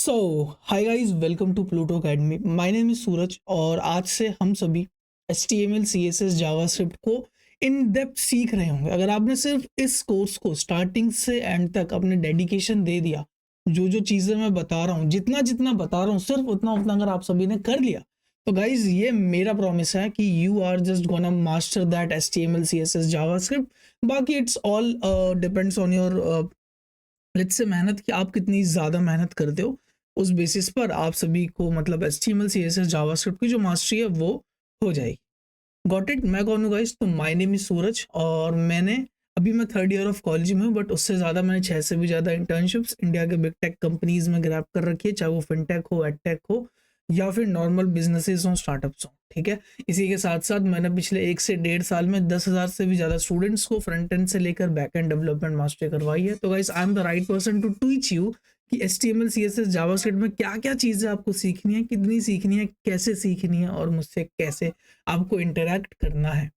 So hi guys, welcome to Pluto academy. My name is Suraj और आज से हम सभी HTML CSS जावास्क्रिप्ट को इन डेप्थ सीख रहे होंगे। अगर आपने सिर्फ इस कोर्स को स्टार्टिंग से एंड तक अपने डेडिकेशन दे दिया, जो जो चीज़ें मैं बता रहा हूँ, जितना जितना बता रहा हूँ, सिर्फ उतना उतना अगर आप सभी ने कर लिया, तो गाइज ये मेरा प्रॉमिस है कि you are just gonna master that HTML CSS JavaScript. बाकी it's all depends on your let's say मेहनत, कि आप कितनी ज़्यादा मेहनत करते हो। उस बेसिस पर आप सभी को मतलब HTML CSS जावास्क्रिप्ट की जो मास्टरी है वो हो जाएगी। Got it. मैं कौन हूँ गाइस? तो माय नेम इज सूरज और अभी मैं थर्ड ईयर ऑफ कॉलेज में हूँ, बट उससे ज़्यादा मैंने 6 से भी ज़्यादा इंटर्नशिप्स इंडिया के बिग टेक कंपनीज में ग्रैब कर रखी है, चाहे वो फिनटेक हो, एडटेक हो या फिर नॉर्मल बिजनेसेस हों, स्टार्टअप्स हों। ठीक है, इसी के साथ साथ मैंने पिछले 1 से 1.5 साल में 10,000 से भी ज़्यादा स्टूडेंट्स को फ्रंट एंड से लेकर बैक एंड डेवलपमेंट मास्टरी करवाई है। तो guys, I am the right person to teach you कि HTML CSS जावास्क्रिप्ट में क्या क्या चीज़ें आपको सीखनी है, कितनी सीखनी है, कैसे सीखनी है और मुझसे कैसे आपको इंटरैक्ट करना है।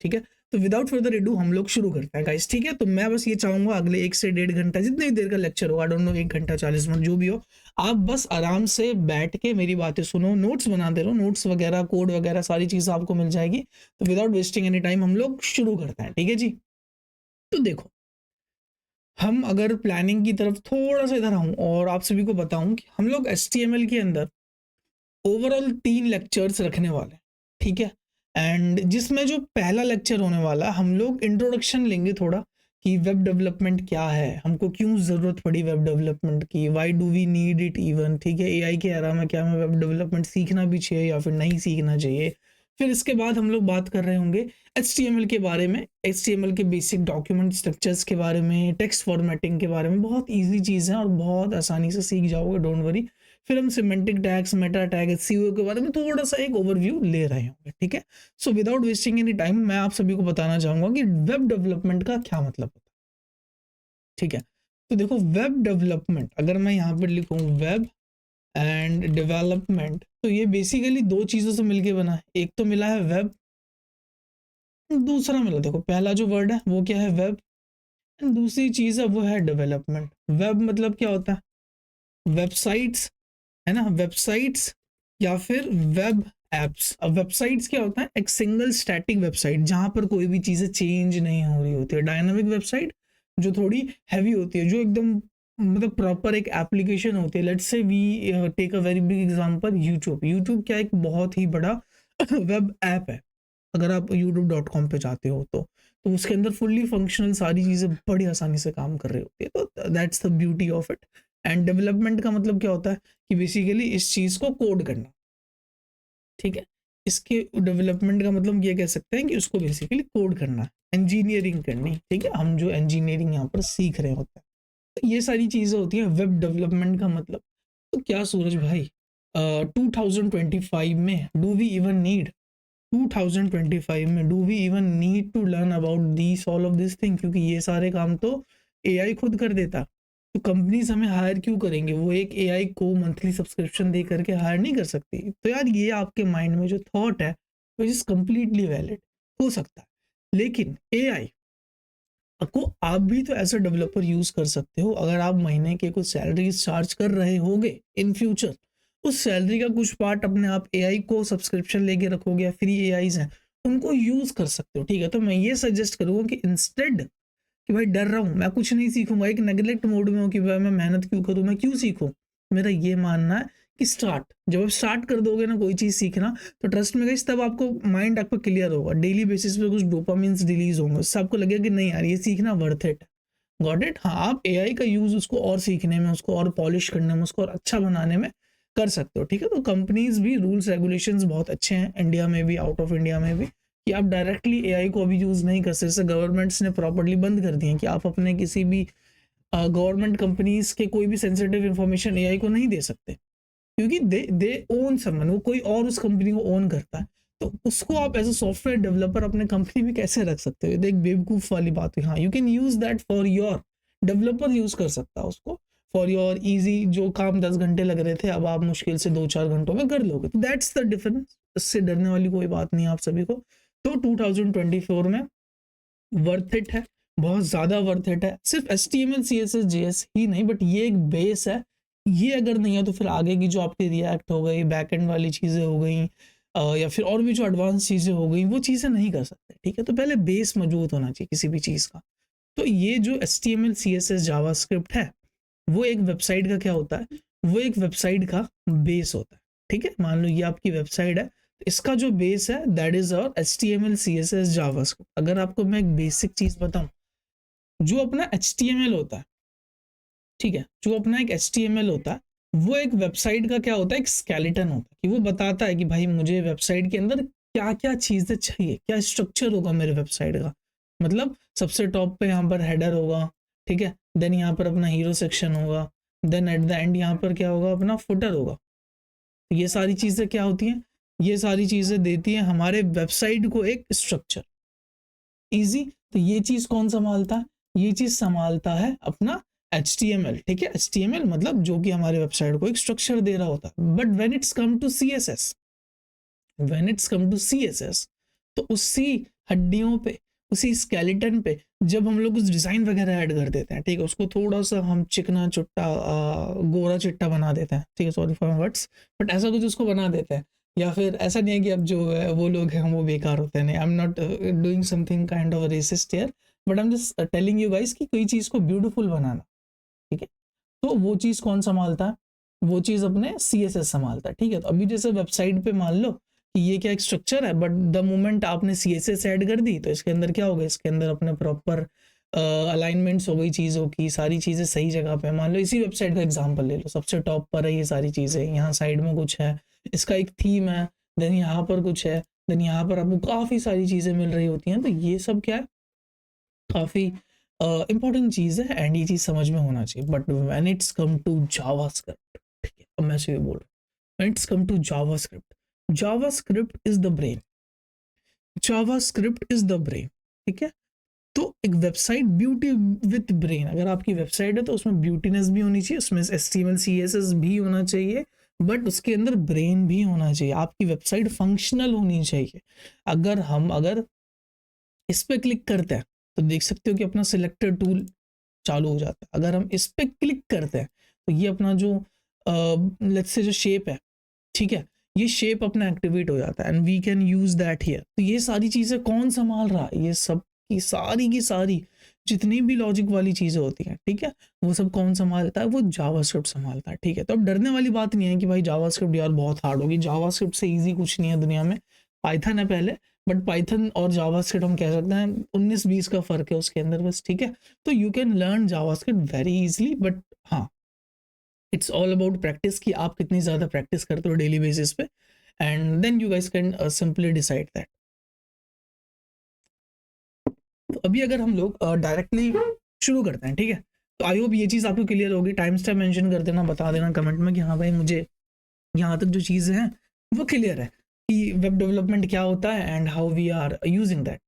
ठीक है, तो विदाउट फर्दर इडू हम लोग शुरू करते हैं गाइस। ठीक है, तो मैं बस ये चाहूंगा अगले 1 से 1.5 घंटा, जितनी भी देर का लेक्चर होगा, आई डोंट नो, 1 घंटा 40 मिनट जो भी हो, आप बस आराम से बैठ के मेरी बातें सुनो, नोट्स बनाते रहो, नोट्स वगैरह, कोड वगैरह सारी चीज़ आपको मिल जाएगी। तो विदाउट वेस्टिंग एनी टाइम हम लोग शुरू करते हैं। ठीक है जी, तो देखो, हम अगर प्लानिंग की तरफ थोड़ा सा इधर आऊँ और आप सभी को बताऊं कि हम लोग HTML के अंदर ओवरऑल 3 लेक्चर्स रखने वाले हैं। ठीक है, एंड जिसमें जो पहला लेक्चर होने वाला है, हम लोग इंट्रोडक्शन लेंगे थोड़ा कि वेब डेवलपमेंट क्या है, हमको क्यों ज़रूरत पड़ी वेब डेवलपमेंट की, why do we need it even. ठीक है, AI के एरा में क्या हमें वेब डेवलपमेंट सीखना भी चाहिए या फिर नहीं सीखना चाहिए। फिर इसके बाद हम लोग बात कर रहे होंगे HTML के बारे में, HTML के बेसिक डॉक्यूमेंट स्ट्रक्चर्स के बारे में, टेक्स्ट फॉर्मेटिंग के बारे में। बहुत ईजी चीज़ है और बहुत आसानी से सीख जाओगे, डोंट वरी। फिर हम semantic tags, Meta tag, SEO के बारे में थोड़ा सा एक ओवरव्यू ले रहे होंगे। ठीक है, so without wasting any time मैं आप सभी को बताना चाहूंगा कि वेब डेवलपमेंट का क्या मतलब होता है। ठीक है, तो देखो, वेब डेवलपमेंट अगर मैं यहाँ पर लिखूँ वेब एंड डेवलपमेंट, तो ये बेसिकली दो चीज़ों से मिलके बना है। एक तो मिला है वेब, दूसरा मिला, देखो पहला जो वर्ड है वो क्या है, वेब, एंड दूसरी चीज़ है वो है डेवलपमेंट। वेब मतलब क्या होता है? वेबसाइट्स, है ना, वेबसाइट्स या फिर वेब एप्स। अब वेबसाइट्स क्या होता है? एक सिंगल स्टैटिक वेबसाइट जहां पर कोई भी चीज़ें चेंज नहीं हो रही होती है। डायनामिक वेबसाइट जो थोड़ी हैवी होती है, जो एकदम मतलब प्रॉपर एक एप्लीकेशन होती है। Let's say we take a very big example, YouTube. YouTube क्या एक बहुत ही बड़ा वेब ऐप है। अगर आप youtube.com पे जाते हो तो उसके अंदर फुल्ली फंक्शनल सारी चीज़ें बड़ी आसानी से काम कर रही होती है। तो that's the beauty of it. And development का मतलब क्या होता है? कि बेसिकली इस चीज़ को कोड करना। ठीक है, इसके डेवलपमेंट का मतलब ये कह सकते हैं कि उसको बेसिकली कोड करना, इंजीनियरिंग करनी। ठीक है, हम जो इंजीनियरिंग यहाँ पर सीख रहे होते हैं, तो ये सारी चीज़ें होती हैं वेब डेवलपमेंट का मतलब। तो क्या सूरज भाई, 2025 में डू वी इवन नीड 2025 में do we even need to learn about this all of this thing? क्योंकि ये सारे काम तो AI खुद कर देता। तो कंपनीज हमें हायर क्यों करेंगे? वो एक AI को मंथली सब्सक्रिप्शन दे करके हायर नहीं कर सकती। तो यार, ये आपके माइंड में जो थॉट है वो इज कम्प्लीटली वैलिड हो सकता है, लेकिन AI को आप भी तो एज अ डेवलपर यूज कर सकते हो। अगर आप महीने के कुछ सैलरी चार्ज कर रहे होगे इन फ्यूचर, उस सैलरी का कुछ पार्ट अपने आप AI को सब्सक्रिप्शन लेके रखोगे या फ्री AIs हैं उनको यूज कर सकते हो। ठीक है, तो मैं ये सजेस्ट करूंगा कि इंस्टेड कि भाई डर रहा हूँ, मैं कुछ नहीं सीखूंगा, एक नेगलेक्ट मोड में हूँ कि भाई मैं मेहनत क्यों करूँ, मैं क्यों सीखूं, मेरा ये मानना है कि जब आप स्टार्ट कर दोगे ना कोई चीज़ सीखना, तो ट्रस्ट में गाइस तब आपको माइंड आपका क्लियर होगा। डेली बेसिस पे कुछ डोपामिन्स रिलीज होंगे, उससे आपको लगेगा कि नहीं यार, ये सीखना वर्थ इट। Got it. हाँ, आप AI का यूज उसको और सीखने में, उसको और पॉलिश करने में, उसको और अच्छा बनाने में कर सकते हो। ठीक है, तो कंपनीज भी रूल्स रेगुलेशंस बहुत अच्छे हैं, इंडिया में भी, आउट ऑफ इंडिया में भी, कि आप डायरेक्टली AI को अभी यूज नहीं कर सकते। जैसे गवर्नमेंट्स ने प्रॉपर्ली बंद कर दिए कि आप अपने किसी भी गवर्नमेंट कंपनीज के कोई भी सेंसिटिव इंफॉर्मेशन AI को नहीं दे सकते, क्योंकि दे दे ओन समवन, वो कोई और उस कंपनी को ओन करता है। तो उसको आप एज अ सॉफ्टवेयर डेवलपर अपने कंपनी में कैसे रख सकते हो? ये तो एक बेवकूफ़ वाली बात हुई। हाँ, you can use that for your, developer use कर सकता है उसको फॉर योर इजी। जो काम 10 घंटे लग रहे थे, अब आप मुश्किल से 2-4 घंटों में कर लोगे। तो दैट्स द डिफरेंस। इससे डरने वाली कोई बात नहीं है आप सभी को। तो 2024 में वर्थ इट है, बहुत ज़्यादा वर्थ इट है। सिर्फ HTML CSS JS ही नहीं, बट ये एक बेस है, ये अगर नहीं है तो फिर आगे की जो आपकी रिएक्ट हो गई, बैकएंड वाली चीज़ें हो गई, या फिर और भी जो एडवांस चीज़ें हो गई, वो चीज़ें नहीं कर सकते, ठीक है? तो पहले बेस मजबूत होना चाहिए किसी भी चीज़ का। तो ये जो एचटीएमएल, सीएसएस, जावास्क्रिप्ट है, वो एक वेबसाइट का क्या होता है? वो एक वेबसाइट का बेस होता है, ठीक है? मान लो ये आपकी वेबसाइट है, तो इसका जो बेस है that is our HTML, CSS, JavaScript. अगर आपको मैं एक बेसिक चीज़ बताऊँ, जो अपना एचटीएमएल होता है, ठीक है? जो अपना एक एचटीएमएल होता है, वो एक वेबसाइट का क्या होता है? एक स्केलेटन होता है कि वो बताता है कि भाई मुझे वेबसाइट के अंदर क्या-क्या चीज़ें चाहिए, क्या स्ट्रक्चर होगा मेरे वेबसाइट का। मतलब सबसे टॉप पे यहाँ पर हेडर होगा, ठीक है? देन यहाँ पर अपना हीरो सेक्शन होगा, देन एट द एंड यहाँ पर क्या होगा? अपना फुटर होगा। तो ये सारी चीज़ें क्या होती हैं? ये सारी चीज़ें देती हैं हमारे वेबसाइट को एक स्ट्रक्चर। ईज़ी। तो ये चीज़ कौन सँभालता है? ये चीज़ सँभालता है अपना एचटीएमएल, ठीक है? एचटीएमएल मतलब जो कि हमारे वेबसाइट को एक स्ट्रक्चर दे रहा होता है। But when it's come to CSS, तो उसी हड्डियों पे, उसी स्केलेटन पे जब हम लोग कुछ डिज़ाइन वगैरह ऐड कर देते हैं, ठीक है? उसको थोड़ा-सा हम चिकना चुट्टा गोरा चिट्टा बना देते हैं, ठीक है? सॉरी फॉर वर्ड्स, बट ऐसा कुछ उसको बना देते हैं। या फिर ऐसा नहीं है कि अब जो है वो लोग हैं वो बेकार होते हैं, नहीं, I am not doing something kind of racist here, but I am just telling you guys कि कोई चीज़ को ब्यूटीफुल बनाना, ठीक है? तो वो चीज़ कौन सँभालता है? वो चीज़ अपने सीएसएस सँभालता है, ठीक है? तो अभी जैसे वेबसाइट पे मान लो कि ये क्या एक स्ट्रक्चर है, बट द मोमेंट आपने सीएसएस ऐड कर दी तो इसके अंदर क्या होगा? इसके अंदर अपने प्रॉपर अलाइनमेंट्स हो गई चीज़ों की, सारी चीज़ें सही जगह पे है। मान लो इसी वेबसाइट का एग्जांपल ले लो, सबसे टॉप पर है ये सारी चीज़ें, यहाँ साइड में कुछ है, इसका एक थीम है, देन यहाँ पर कुछ है, देन यहाँ पर आपको काफ़ी सारी चीज़ें मिल रही होती हैं। तो ये सब क्या है? काफ़ी इम्पोर्टेंट चीज़ है एंड ये चीज़ समझ में होना चाहिए। But when it's come to JavaScript, ठीक है? अब मैं से बोल रहा हूँ, when it's come to JavaScript, JavaScript is the brain, JavaScript is the brain, ठीक है? तो एक वेबसाइट ब्यूटी विथ ब्रेन, अगर आपकी वेबसाइट है तो उसमें ब्यूटीनेस भी होनी चाहिए, उसमें एचटीएमएल, सीएसएस भी होना चाहिए, बट उसके अंदर ब्रेन भी होना चाहिए। आपकी वेबसाइट फंक्शनल होनी चाहिए। अगर इस पे क्लिक करते हैं तो देख सकते हो कि अपना सिलेक्टर टूल चालू हो जाता है। अगर हम इस पे क्लिक करते हैं तो ये अपना जो लेट्स से जो शेप है, ठीक है? ये शेप अपना एक्टिवेट हो जाता है and we can use that here. तो ये सारी चीज़ें कौन सँभाल रहा है? ये सब की सारी जितनी भी लॉजिक वाली चीज़ें होती हैं, ठीक है? वो सब कौन सँभालता है? वो जावास्क्रिप्ट सँभालता है, ठीक है? तो अब डरने वाली बात नहीं है कि भाई जावास्क्रिप्ट यार बहुत हार्ड होगी। जावास्क्रिप्ट से ईज़ी कुछ नहीं है दुनिया में। पाइथन है पहले, बट पाइथन और जावास्क्रिप्ट हम कह सकते हैं 19-20 का फ़र्क है उसके अंदर बस, ठीक है? तो you can learn JavaScript very easily, but हाँ, इट्स ऑल अबाउट प्रैक्टिस कि आप कितनी ज़्यादा प्रैक्टिस करते हो डेली बेसिस पे and then you guys can simply decide that. तो अभी अगर हम लोग डायरेक्टली शुरू करते हैं, ठीक है? तो आई होप ये चीज़ आपको क्लियर होगी। टाइम स्टैम्प मेंशन कर देना, बता देना कमेंट में कि हाँ भाई मुझे यहाँ तक जो चीज़ें हैं वो क्लियर है कि वेब डेवलपमेंट क्या होता है and how we are using that.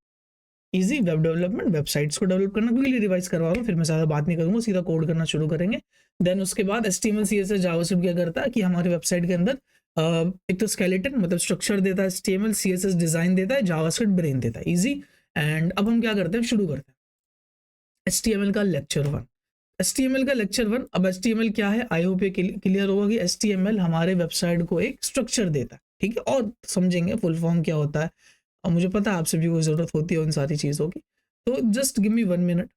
Easy web development, websites को डेवलप करना, क्विकली रिवाइज़ करवा रहा हूँ, फिर मैं ज़्यादा बात नहीं करूँगा, सीधा कोड करना शुरू करेंगे। देन उसके बाद एचटीएमएल, सीएसएस, जावास्क्रिप्ट क्या करता है कि हमारी वेबसाइट के अंदर एक तो स्केलेटन मतलब स्ट्रक्चर देता है, एचटीएमएल, सीएसएस डिज़ाइन देता है, जावास्क्रिप्ट ब्रेन देता है। ईज़ी। एंड अब हम क्या करते हैं, शुरू करते हैं। एचटीएमएल का लेक्चर 1। एचटीएमएल का लेक्चर 1। अब एचटीएमएल क्या है? आई होप ये क्लियर होगा कि एचटीएमएल हमारे वेबसाइट को एक स्ट्रक्चर देता है, ठीक है? और समझेंगे फुल फॉर्म क्या होता है। और मुझे पता है आप सभी को ज़रूरत होती है उन सारी चीज़ों की। तो जस्ट गिव मी 1 मिनट,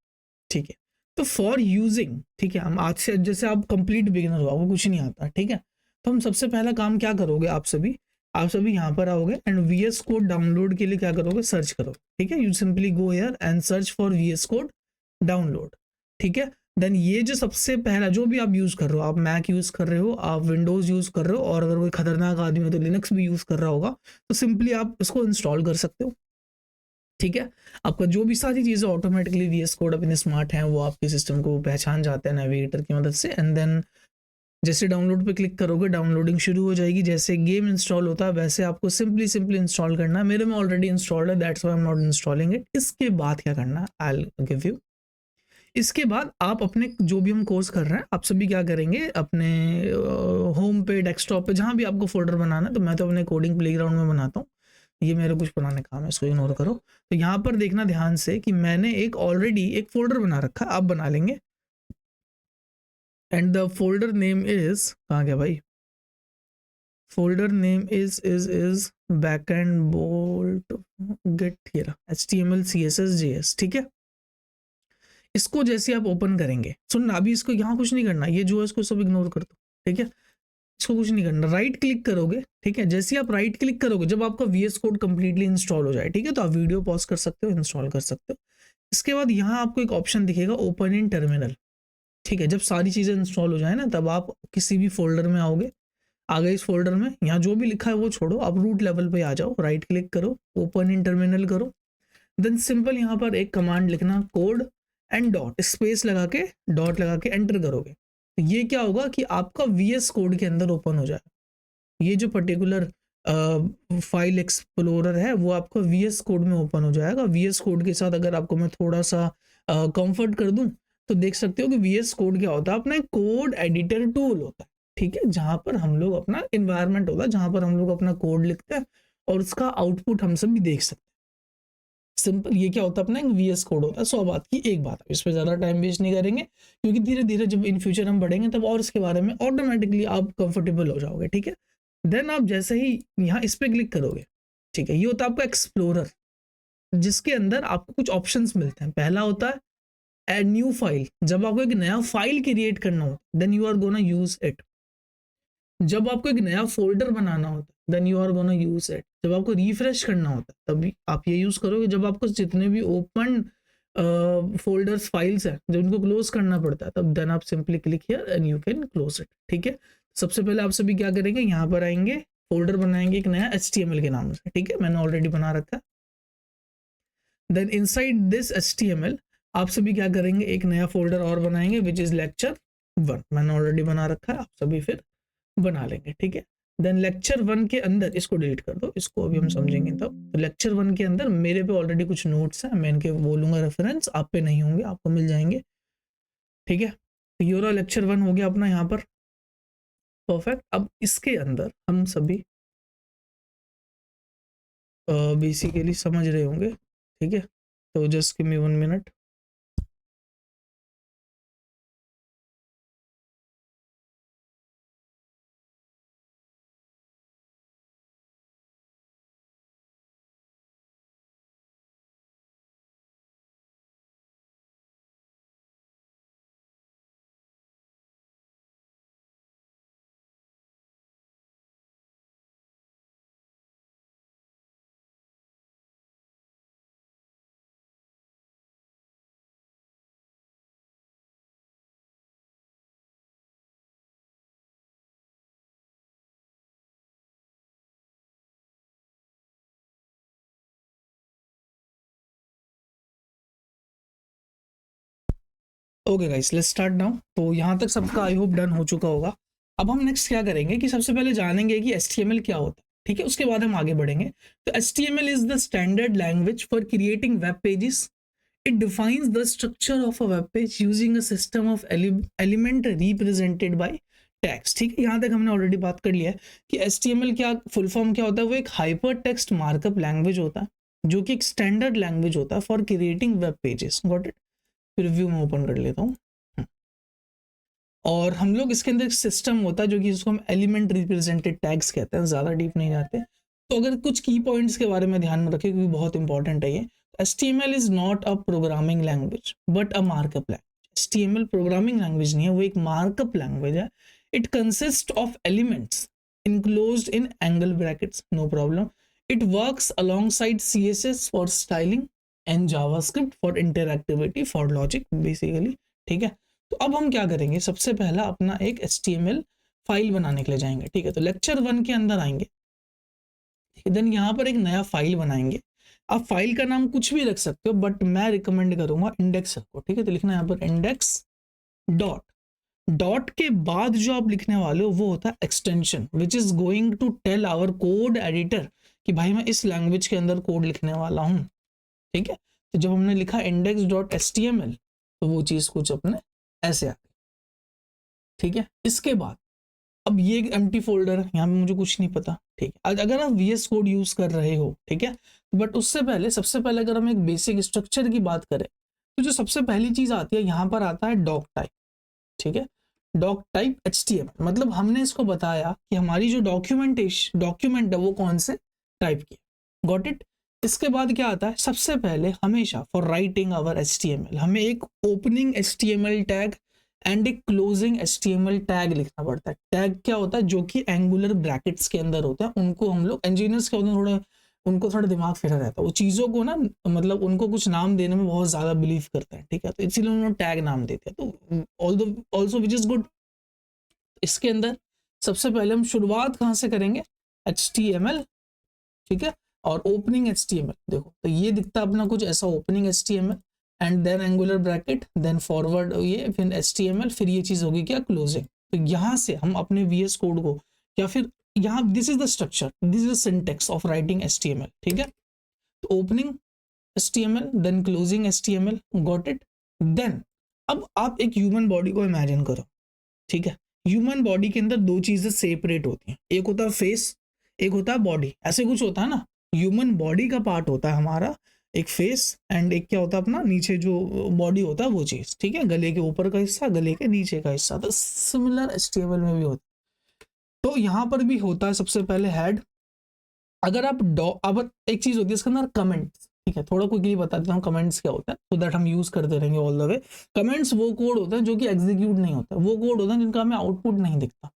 ठीक है? तो फॉर यूजिंग, ठीक है? हम आज से जैसे आप कंप्लीट बिगिनर हो, आपको कुछ नहीं आता, ठीक है? तो हम सबसे पहला काम क्या करोगे आप सभी यहाँ पर आओगे एंड वीएस कोड डाउनलोड के लिए क्या करोगे? सर्च करोगे, ठीक है? You simply go here and search for VS code download, ठीक है? देन ये जो सबसे पहला जो भी आप यूज़ कर रहे हो, आप मैक यूज़ कर रहे हो, आप विंडोज़ यूज़ कर रहे हो, और अगर कोई खतरनाक आदमी हो तो लिनक्स भी यूज़ कर रहा होगा, तो सिंपली आप इसको इंस्टॉल कर सकते हो, ठीक है? आपका जो भी सारी चीज़ें ऑटोमेटिकली वीएस कोड अपने स्मार्ट हैं, वो आपके सिस्टम को पहचान जाते हैं नेविगेटर की मदद से एंड देन जैसे डाउनलोड पे क्लिक करोगे डाउनलोडिंग शुरू हो जाएगी। जैसे गेम इंस्टॉल होता है वैसे आपको सिंपली इंस्टॉल करना है। मेरे में ऑलरेडी इंस्टॉल्ड है, that's why I am not installing it. इसके बाद क्या करना है, आई विल गिव यू। इसके बाद आप अपने जो भी हम कोर्स कर रहे हैं, आप सभी क्या करेंगे, अपने होम पे, डेस्कटॉप पे, जहाँ भी आपको फ़ोल्डर बनाना है, तो मैं तो अपने कोडिंग प्लेग्राउंड में बनाता हूँ। ये मेरे कुछ पुराने काम है, इसको इग्नोर करो। तो यहाँ पर देखना ध्यान से कि मैंने एक ऑलरेडी एक फ़ोल्डर बना रखा है, आप बना लेंगे and the folder name is, कहाँ गया भाई, folder name is backend bolt get here HTML CSS JS, ठीक है। इसको जैसे आप ओपन करेंगे, सुनना अभी इसको यहाँ कुछ नहीं करना, ये जो है इसको सब इग्नोर कर दो, ठीक है, इसको कुछ नहीं करना, राइट क्लिक करोगे, ठीक है। जैसे आप राइट क्लिक करोगे, जब आपका VS कोड कंप्लीटली इंस्टॉल हो जाए, ठीक है, तो आप वीडियो पॉज कर सकते हो, इंस्टॉल कर सकते हो। इसके बाद यहाँ आपको एक ऑप्शन दिखेगा ओपन इन टर्मिनल, ठीक है। जब सारी चीज़ें इंस्टॉल हो जाए ना, तब आप किसी भी फोल्डर में आओगे, आ गए इस फोल्डर में, यहाँ जो भी लिखा है वो छोड़ो, आप रूट लेवल पे आ जाओ, राइट क्लिक करो, ओपन इन टर्मिनल करो, देन सिंपल यहाँ पर एक कमांड लिखना कोड एंड डॉट स्पेस लगा के, डॉट लगा के एंटर करोगे, तो ये क्या होगा कि आपका VS कोड के अंदर ओपन हो जाएगा। ये जो पर्टिकुलर फाइल एक्सप्लोरर है वो आपका VS कोड में ओपन हो जाएगा। VS कोड के साथ अगर आपको मैं थोड़ा सा कंफर्ट कर दूं, तो देख सकते हो कि VS कोड क्या होता है, अपना एक कोड एडिटर टूल होता है, ठीक है, जहाँ पर हम लोग अपना इन्वायरमेंट होता है, जहाँ पर हम लोग अपना कोड लिखते हैं और उसका आउटपुट हम सब भी देख सकते हैं। सिंपल ये क्या होता है, अपना एक VS कोड होता है। 100 बात की एक बात, इस पर ज़्यादा टाइम वेस्ट नहीं करेंगे, क्योंकि धीरे धीरे जब इन फ्यूचर हम बढ़ेंगे तब और इसके बारे में ऑटोमेटिकली आप कंफर्टेबल हो जाओगे, ठीक है। देन आप जैसे ही यहाँ इस पर क्लिक करोगे, ठीक है, ये होता है आपका एक्सप्लोरर, जिसके अंदर आपको कुछ ऑप्शंस मिलते हैं। पहला होता है एड न्यू फाइल, जब आपको एक नया फाइल क्रिएट करना हो then you are gonna use it. जब आपको एक नया फोल्डर बनाना होता है then you are gonna use it. जब आपको रिफ्रेश करना होता है तभी आप ये यूज करोगे। जब आपको जितने भी ओपन फोल्डर्स फाइल्स हैं जब उनको क्लोज करना पड़ता है, तब देन आप simply click here and you can close it, ठीक है। सबसे पहले आप सभी क्या करेंगे, यहाँ पर आएंगे, फोल्डर बनाएंगे एक नया HTML के नाम से, ठीक है, मैंने ऑलरेडी बना रखा है। देन इनसाइड दिस HTML आप सभी क्या करेंगे, एक नया फोल्डर और बनाएंगे विच इज लेक्चर 1, मैंने ऑलरेडी बना रखा है, आप सभी फिर बना लेंगे, ठीक है। देन लेक्चर 1 के अंदर, इसको डिलीट कर दो, इसको अभी हम समझेंगे तब। तो लेक्चर 1 के अंदर मेरे पे ऑलरेडी कुछ नोट्स हैं, मैं इनके बोलूंगा रेफरेंस, आप पे नहीं होंगे, आपको मिल जाएंगे, ठीक है। तो ये लेक्चर 1 हो गया अपना यहाँ पर, परफेक्ट। अब इसके अंदर हम सभी बेसिकली समझ रहे होंगे, ठीक है। तो just give me 1 minute. Okay guys, let's start now. तो यहाँ तक सबका आई होप डन हो चुका होगा। अब हम नेक्स्ट क्या करेंगे कि सबसे पहले जानेंगे कि HTML क्या होता है, ठीक है, उसके बाद हम आगे बढ़ेंगे। तो HTML is the standard language for creating web pages. It defines the structure of a web page using a system of element represented by text, ठीक है। यहाँ तक हमने ऑलरेडी बात कर लिया है कि HTML क्या फुल फॉर्म क्या होता है, वो एक हाइपर टेक्स्ट मार्कअप लैंग्वेज होता है, जो कि एक स्टैंडर्ड लैंग्वेज होता है for creating web pages. Got it. फिर व्यू में ओपन कर लेता हूँ, और हम लोग इसके अंदर एक सिस्टम होता है जो कि इसको हम एलिमेंट रिप्रेजेंटेड टैग्स कहते हैं। ज़्यादा डीप नहीं जाते, तो अगर कुछ की पॉइंट्स के बारे में ध्यान में रखें क्योंकि बहुत इंपॉर्टेंट है ये। HTML is not a programming language but a markup language. HTML programming language नहीं है, वो एक मार्कअप लैंग्वेज है। It consist of elements enclosed in angle brackets, no problem. It works alongside CSS for styling and JavaScript for interactivity for logic basically, ठीक है। तो अब हम क्या करेंगे, सबसे पहला अपना एक HTML फाइल बनाने के लिए जाएंगे, ठीक है। तो लेक्चर 1 के अंदर आएंगे, देन यहाँ पर एक नया फाइल बनाएंगे। आप फाइल का नाम कुछ भी रख सकते हो, बट मैं रिकमेंड करूंगा इंडेक्स रखो, ठीक है। तो लिखना यहाँ पर इंडेक्स डॉट, डॉट के बाद जो आप लिखने वाले हो वो होता है extension which is going to tell our code editor कि भाई मैं इस लैंग्वेज के अंदर कोड लिखने वाला हूँ, ठीक है। तो जब हमने लिखा इंडेक्स डॉट HTML तो वो चीज़ कुछ अपने ऐसे आ गई, ठीक है। इसके बाद अब ये एक एम्प्टी फोल्डर है, यहाँ पे मुझे कुछ नहीं पता, ठीक है। अगर आप VS कोड यूज कर रहे हो, ठीक है, बट उससे पहले सबसे पहले अगर हम एक बेसिक स्ट्रक्चर की बात करें तो जो सबसे पहली चीज आती है यहाँ पर आता है डॉक टाइप, ठीक है। डॉक टाइप HTML, मतलब हमने इसको बताया कि हमारी जो डॉक्यूमेंट है वो कौन से टाइप की। Got it. इसके बाद क्या आता है, सबसे पहले हमेशा फॉर राइटिंग आवर HTML हमें एक ओपनिंग HTML टैग एंड एक क्लोजिंग HTML टैग लिखना पड़ता है। टैग क्या होता है, जो कि एंगुलर ब्रैकेट्स के अंदर होता है। उनको हम लोग इंजीनियर्स के होते हैं, थोड़ा उनको थोड़ा दिमाग फिरा रहता है, वो चीज़ों को ना मतलब उनको कुछ नाम देने में बहुत ज़्यादा बिलीव करते हैं, ठीक है, तो इसीलिए उन्होंने टैग नाम देते हैं। तो ऑल्सो विच इज़ गुड। इसके अंदर सबसे पहले हम शुरुआत कहाँ से करेंगे, HTML, ठीक है, और ओपनिंग HTML। देखो तो ये दिखता है अपना कुछ ऐसा, opening HTML and then angular bracket, then forward ये, फिर HTML, फिर ये चीज़ होगी क्या, क्लोजिंग। तो यहाँ से हम अपने VS कोड को, या फिर यहाँ this is the structure, this is the syntax of writing HTML, ठीक है। तो opening HTML, then closing HTML, got it. Then अब आप एक ह्यूमन बॉडी को इमेजिन करो, ठीक है। ह्यूमन बॉडी के अंदर दो चीजें सेपरेट होती हैं, एक होता है फेस, एक होता है बॉडी, ऐसे कुछ होता है ना। ह्यूमन बॉडी का पार्ट होता है हमारा एक फेस, एंड एक क्या होता है अपना नीचे जो बॉडी होता है वो चीज, ठीक है, गले के ऊपर का हिस्सा, गले के नीचे का हिस्सा। तो सिमिलर HTML में भी होता है। तो यहाँ पर भी होता है सबसे पहले हेड। अगर आप अब एक चीज होती है इसके अंदर कमेंट्स, ठीक है, थोड़ा क्विकली बता देता हूँ कमेंट्स क्या होता है, तो दैट हम यूज करते रहेंगे ऑल द वे। कमेंट्स वो कोड होता है जो कि एग्जीक्यूट नहीं होता, वो कोड होता है जिनका हमें आउटपुट नहीं दिखता,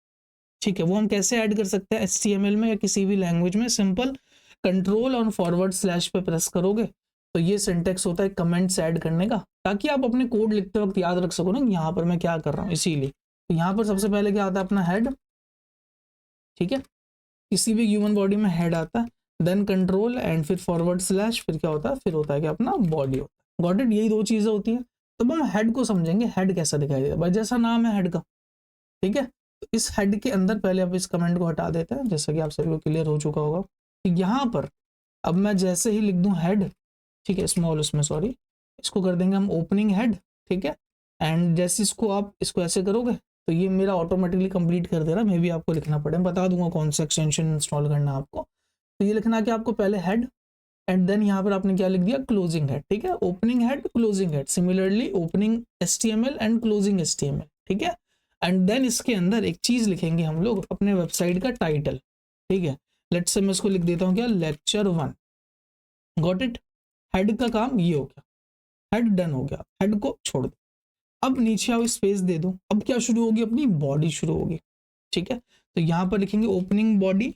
ठीक है। वो हम कैसे ऐड कर सकते हैं HTML में या किसी भी लैंग्वेज में, सिंपल कंट्रोल और फॉरवर्ड स्लैश पे प्रेस करोगे तो ये सिंटेक्स होता है कमेंट्स ऐड करने का, ताकि आप अपने कोड लिखते वक्त याद रख सको ना यहाँ पर मैं क्या कर रहा हूँ। इसीलिए तो यहाँ पर सबसे पहले क्या आता है अपना हेड, ठीक है, किसी भी ह्यूमन बॉडी में हेड आता है, देन कंट्रोल एंड फिर फॉरवर्ड स्लैश, फिर क्या होता है, फिर होता है कि अपना बॉडी होता है। गॉट इट, यही दो चीजें होती हैं। तो हम हेड को समझेंगे, हेड कैसा दिखाई देगा भाई, जैसा नाम है हेड का, ठीक है। तो इस हेड के अंदर पहले आप इस कमेंट को हटा देते हैं, जैसा कि आप सभी को क्लियर हो चुका होगा। तो यहाँ पर अब मैं जैसे ही लिख दूं हेड, ठीक है, स्मॉल उसमें सॉरी, इसको कर देंगे हम ओपनिंग हेड, ठीक है। एंड जैसे इसको आप इसको ऐसे करोगे तो ये मेरा ऑटोमेटिकली कंप्लीट कर दे रहा है। मे भी आपको लिखना पड़े, बता दूंगा कौन सा एक्सटेंशन इंस्टॉल करना है आपको। तो ये लिखना कि आपको पहले हेड एंड देन यहाँ पर आपने क्या लिख दिया, क्लोजिंग हेड, ठीक है, opening head closing head, similarly opening HTML and closing HTML, ठीक है। एंड देन इसके अंदर एक चीज लिखेंगे हम लोग, अपने वेबसाइट का टाइटल, ठीक है। लेट्स से मैं इसको लिख देता हूँ क्या, लेक्चर 1। Got it. हेड का काम ये हो गया, हेड डन हो गया, हेड को छोड़ दो। अब नीचे आओ, स्पेस दे दो। अब क्या शुरू होगी, अपनी बॉडी शुरू होगी, ठीक है। तो यहाँ पर लिखेंगे opening body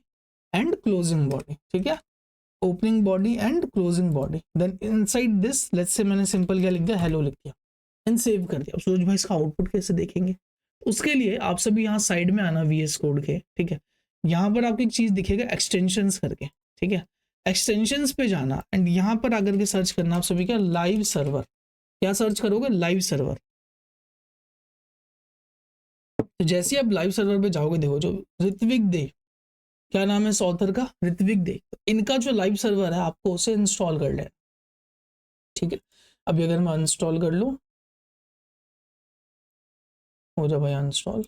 and closing body, ठीक है, opening body and closing body. Then inside this let's say मैंने सिंपल क्या लिख दिया, हेलो लिख दिया एंड सेव कर दिया। अब सूरज भाई इसका आउटपुट कैसे देखेंगे, उसके लिए आप सभी यहाँ साइड में आना VS कोड के, ठीक है। यहाँ पर आपको एक चीज दिखेगा एक्सटेंशंस करके, ठीक है, एक्सटेंशंस पे जाना एंड यहाँ पर आकर के सर्च करना आप सभी क्या, लाइव सर्वर। क्या सर्च करोगे, लाइव सर्वर। तो जैसे आप लाइव सर्वर पे जाओगे, देखो जो ऋत्विक दे, क्या नाम है इस ऑथर का, ऋत्विक दे, तो इनका जो लाइव सर्वर है आपको उसे इंस्टॉल कर लेना, ठीक है। अभी अगर मैं अनस्टॉल कर लूँ, हो जा भाई uninstall,